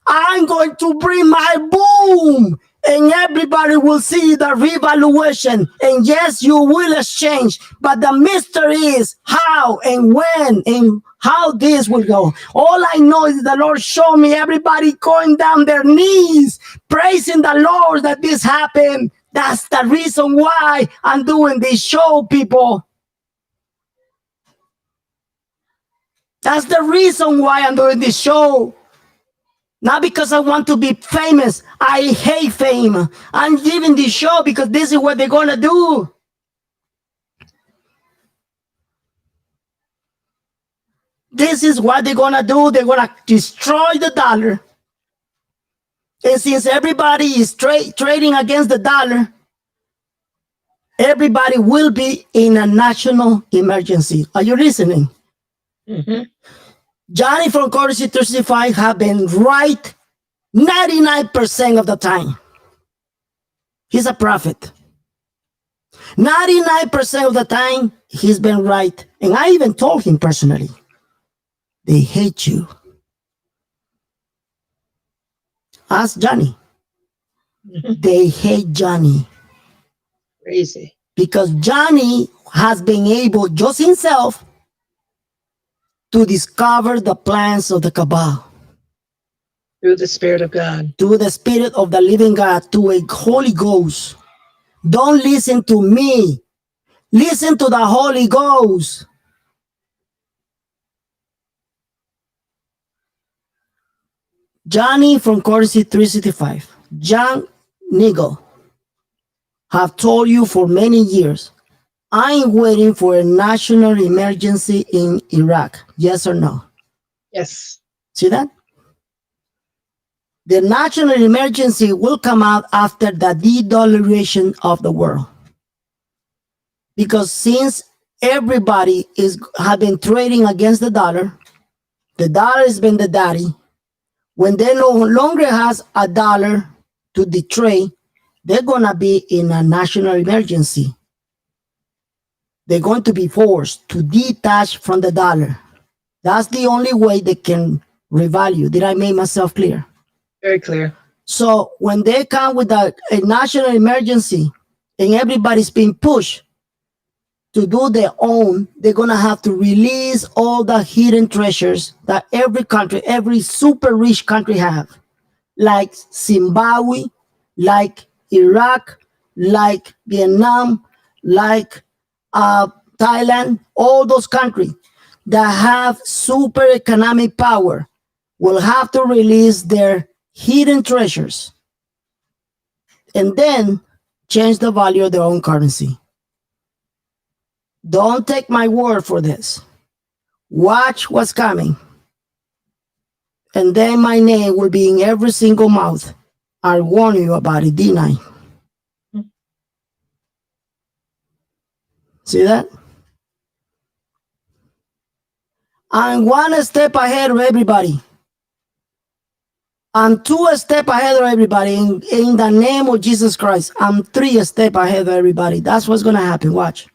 I'm going to bring my boom. And everybody will see the revaluation. And yes, you will exchange. But the mystery is how and when and how this will go. All I know is the Lord showed me everybody going down their knees, praising the Lord that this happened. That's the reason why I'm doing this show, people. That's the reason why I'm doing this show. Not because I want to be famous. I hate fame. I'm giving this show because this is what they're going to do. This is what they're going to do. They're going to destroy the dollar. And since everybody is trading against the dollar, everybody will be in a national emergency. Are you listening? Mm-hmm. Johnny from Courtesy 365 have been right 99% of the time. He's a prophet. 99% of the time, he's been right. And I even told him personally, they hate you. Ask Johnny. Mm-hmm. They hate Johnny. Crazy. Because Johnny has been able, just himself, to discover the plans of the cabal. Through the Spirit of God. To the Spirit of the living God, to a Holy Ghost. Don't listen to me. Listen to the Holy Ghost. Johnny from Courtesy 365, John Nigel, have told you for many years, I'm waiting for a national emergency in Iraq. Yes or no? Yes. See that? The national emergency will come out after the de-dollarization of the world. Because since everybody have been trading against the dollar has been the daddy. When they no longer has a dollar to trade, they're going to be in a national emergency. They're going to be forced to detach from the dollar. That's the only way they can revalue. Did I make myself clear? Very clear. So when they come with a national emergency and everybody's being pushed to do their own, they're going to have to release all the hidden treasures that every country, every super rich country have, like Zimbabwe, like Iraq, like Vietnam, like Thailand. All those countries that have super economic power will have to release their hidden treasures and then change the value of their own currency. Don't take my word for this. Watch what's coming. And then my name will be in every single mouth. I warn you about it, didn't I? See that? I'm one step ahead of everybody. I'm 2 steps ahead of everybody in the name of Jesus Christ. I'm 3 steps ahead of everybody. That's what's going to happen. Watch.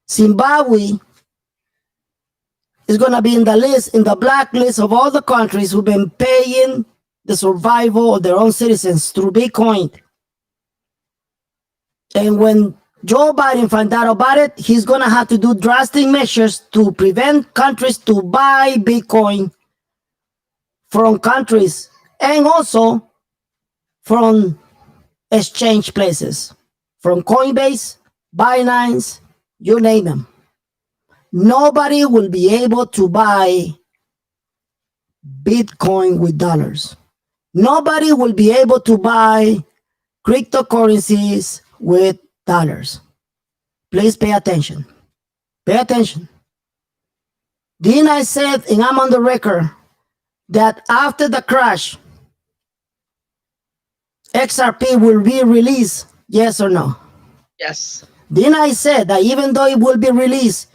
Zimbabwe is going to be in the list, in the blacklist of all the countries who've been paying the survival of their own citizens through Bitcoin. And when Joe Biden finds out about it, he's going to have to do drastic measures to prevent countries to buy Bitcoin from countries and also from exchange places, from Coinbase, Binance, you name them. Nobody will be able to buy Bitcoin with dollars. Nobody will be able to buy cryptocurrencies with dollars. Please pay attention. Pay attention. Then I said, and I'm on the record, that after the crash, XRP will be released? Yes or no? Yes. Then I said that even though it will be released,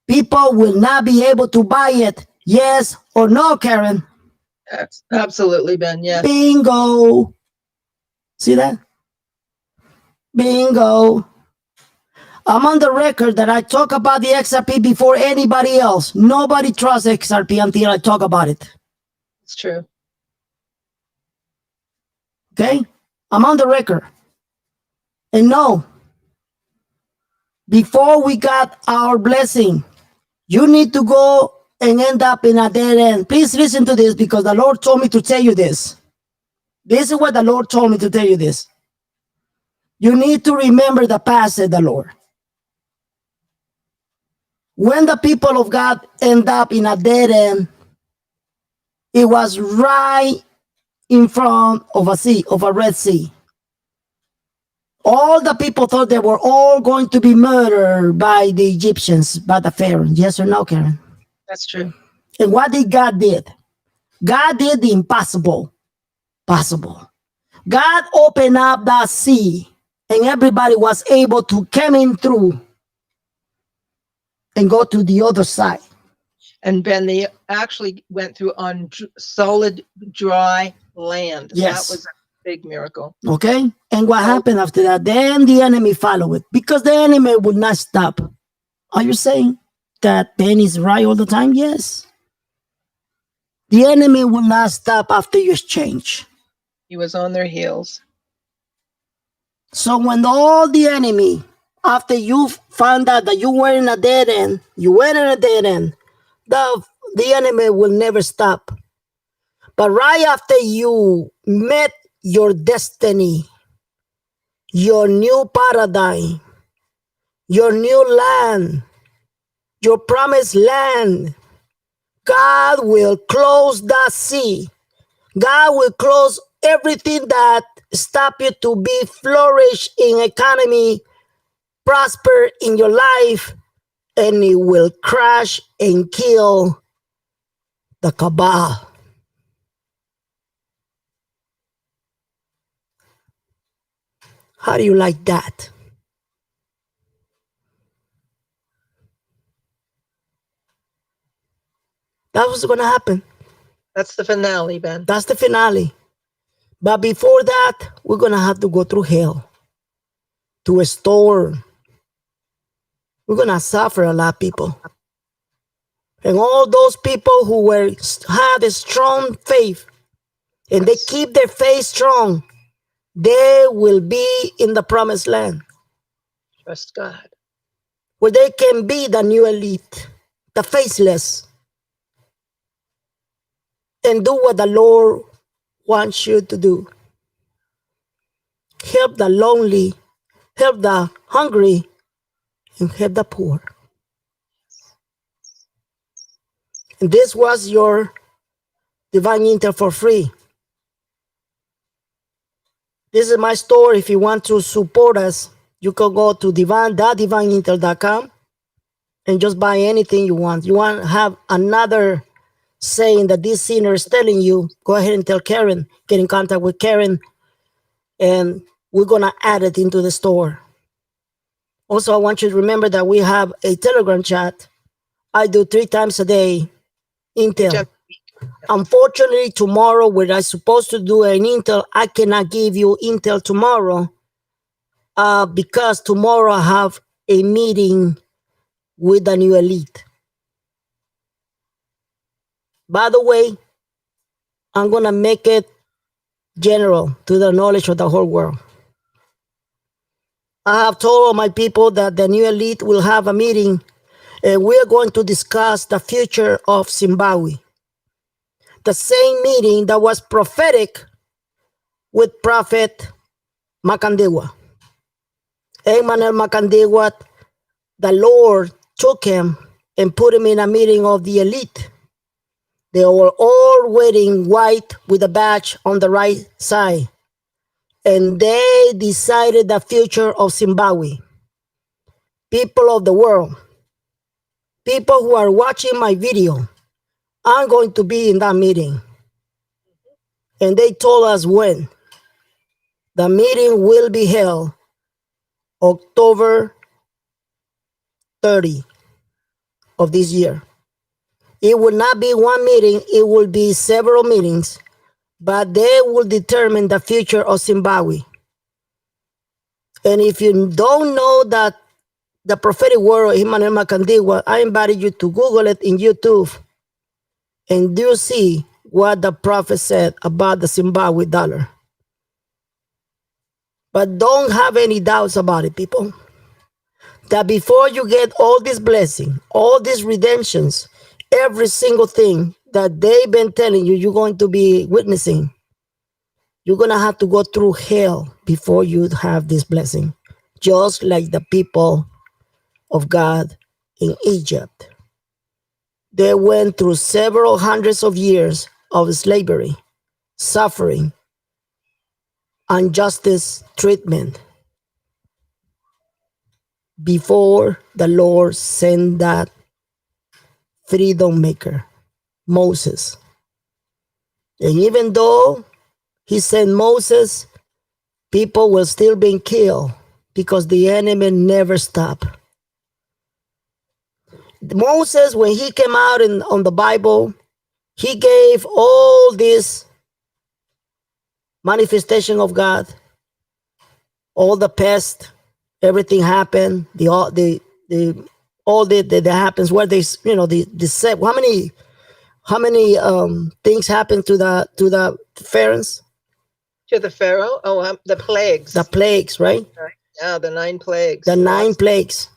people will not be able to buy it. Yes or no, Karen? Absolutely, Ben. Yes. Bingo. See that? Bingo. I'm on the record that I talk about the XRP before anybody else. Nobody trusts XRP until I talk about it. It's true. Okay? I'm on the record. And no, before we got our blessing, you need to go and end up in a dead end. Please listen to this because the Lord told me to tell you this. This is what the Lord told me to tell you this. You need to remember the past, said the Lord. When the people of God end up in a dead end, it was right in front of a sea, of a Red Sea. All the people thought they were all going to be murdered by the Egyptians, by the Pharaoh. Yes or no, Karen? That's true. And what did God did? God did the impossible possible. God opened up that sea, and everybody was able to come in through and go to the other side. And Ben, they actually went through on solid, dry land. Yes. That was a big miracle. Okay? And what happened after that? Then the enemy followed it because the enemy would not stop. Are you saying that Ben is right all the time? Yes. The enemy will not stop after you exchange. He was on their heels. So when all the enemy, after you found out that you were in a dead end, you went in a dead end, the enemy will never stop. But right after you met your destiny, your new paradigm, your new land, your promised land, God will close that sea. God will close everything that stop you to be flourish in economy, prosper in your life, and it will crash and kill the cabal. How do you like that? That's what's going to happen. That's the finale, Ben. That's the finale. But before that, we're going to have to go through hell, to a storm. We're going to suffer a lot, people. And all those people who had a strong faith and they keep their faith strong, they will be in the promised land. Trust God. Where they can be the new elite, the faithless, and do what the Lord wants you to do. Help the lonely, help the hungry, and help the poor. And this was your Divine Intel for free. This is my store. If you want to support us, you can go to divineintel.com and just buy anything you want. You want to have another saying that this sinner is telling you, go ahead and tell Karen, get in contact with Karen, and we're going to add it into the store. Also, I want you to remember that we have a Telegram chat. I do 3 times a day, Intel. Unfortunately, tomorrow, when I'm supposed to do an Intel, I cannot give you Intel tomorrow because tomorrow I have a meeting with the new elite. By the way, I'm going to make it general to the knowledge of the whole world. I have told all my people that the new elite will have a meeting and we are going to discuss the future of Zimbabwe. The same meeting that was prophetic with Prophet Makandiwa. Emmanuel Makandiwa, the Lord took him and put him in a meeting of the elite. They were all wearing white with a badge on the right side. And they decided the future of Zimbabwe. People of the world, people who are watching my video, I'm going to be in that meeting. And they told us when. The meeting will be held October 30 of this year. It will not be one meeting, it will be several meetings, but they will determine the future of Zimbabwe. And if you don't know that the prophetic word of Emmanuel Makandiwa, I invite you to Google it in YouTube and you see what the prophet said about the Zimbabwe dollar. But don't have any doubts about it, people. That before you get all this blessing, all these redemptions, every single thing that they've been telling you you're going to be witnessing, you're going to have to go through hell before you have this blessing. Just like the people of God in Egypt. They went through several hundreds of years of slavery, suffering, injustice treatment before the Lord sent that freedom maker, Moses. And even though he sent Moses, people were still being killed because the enemy never stopped. Moses, when he came out on the Bible, he gave all this manifestation of God, all the past, everything happened, all that happens where they, how many things happened to the pharaohs? To the Pharaoh? Oh, the plagues. The plagues, right? Yeah, the 9 plagues. The 9 plagues.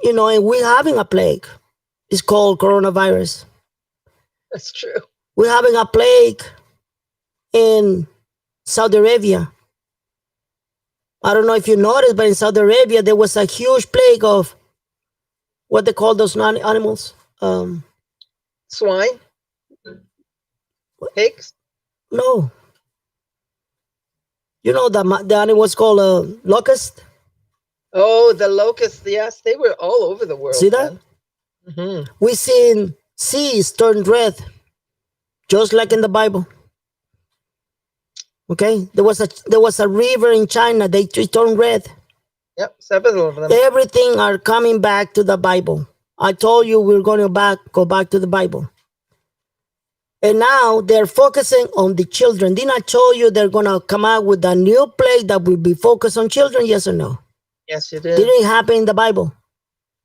And we're having a plague. It's called coronavirus. That's true. We're having a plague in Saudi Arabia. I don't know if you noticed, but in Saudi Arabia, there was a huge plague of what they call those animals. Swine? Pigs? No. The animal's called a locust? Oh, the locusts. Yes, they were all over the world. See that? Mm-hmm. We've seen seas turn red, just like in the Bible. Okay? There was a river in China, they turned red. Yep, several of them. Everything are coming back to the Bible. I told you we're going to go back to the Bible. And now they're focusing on the children. Didn't I tell you they're going to come out with a new plague that will be focused on children? Yes or no? Yes, you did. Didn't it happen in the Bible?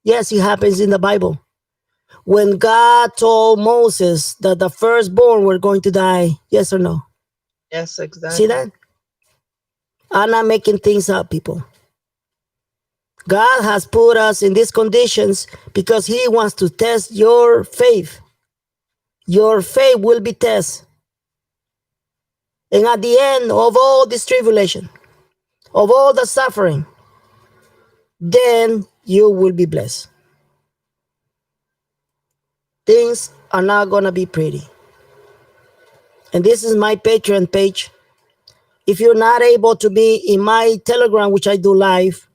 Yes, it happens in the Bible. When God told Moses that the firstborn were going to die, yes or no? Yes, exactly. See that? I'm not making things up, people. God has put us in these conditions because he wants to test your faith. Your faith will be tested. And at the end of all this tribulation, of all the suffering, then you will be blessed. Things are not going to be pretty. And this is my Patreon page. If you're not able to be in my Telegram, which I do live,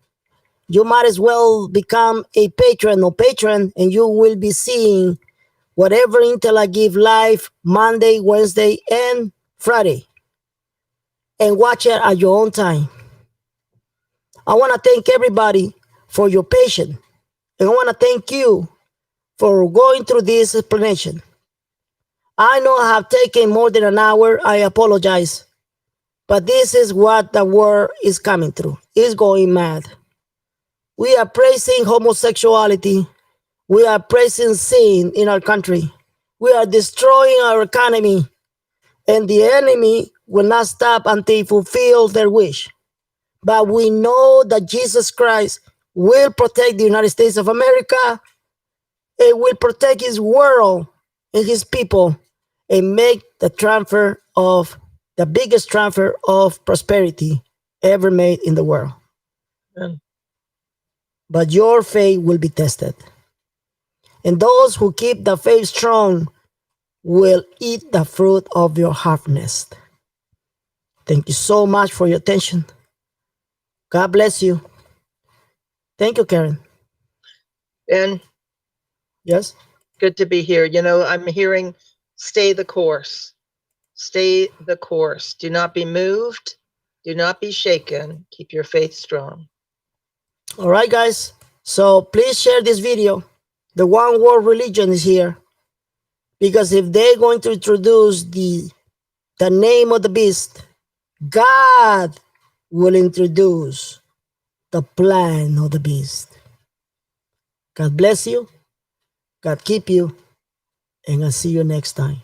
you might as well become a patron or patron, and you will be seeing whatever intel I give live Monday, Wednesday, and Friday. And watch it at your own time. I want to thank everybody for your patience. And I want to thank you for going through this explanation. I know I have taken more than an hour. I apologize. But this is what the world is coming through. It's going mad. We are praising homosexuality. We are praising sin in our country. We are destroying our economy. And the enemy will not stop until he fulfills their wish. But we know that Jesus Christ will protect the United States of America. It will protect his world and his people and make the biggest transfer of prosperity ever made in the world. Amen. But your faith will be tested. And those who keep the faith strong will eat the fruit of your harvest. Thank you so much for your attention. God bless you. Thank you, Karen. And Yes? Good to be here. You know, I'm hearing stay the course. Stay the course. Do not be moved. Do not be shaken. Keep your faith strong. All right, guys. So please share this video. The one world religion is here. Because if they're going to introduce the name of the beast, God will introduce the plan of the beast. God bless you. God keep you. And I'll see you next time.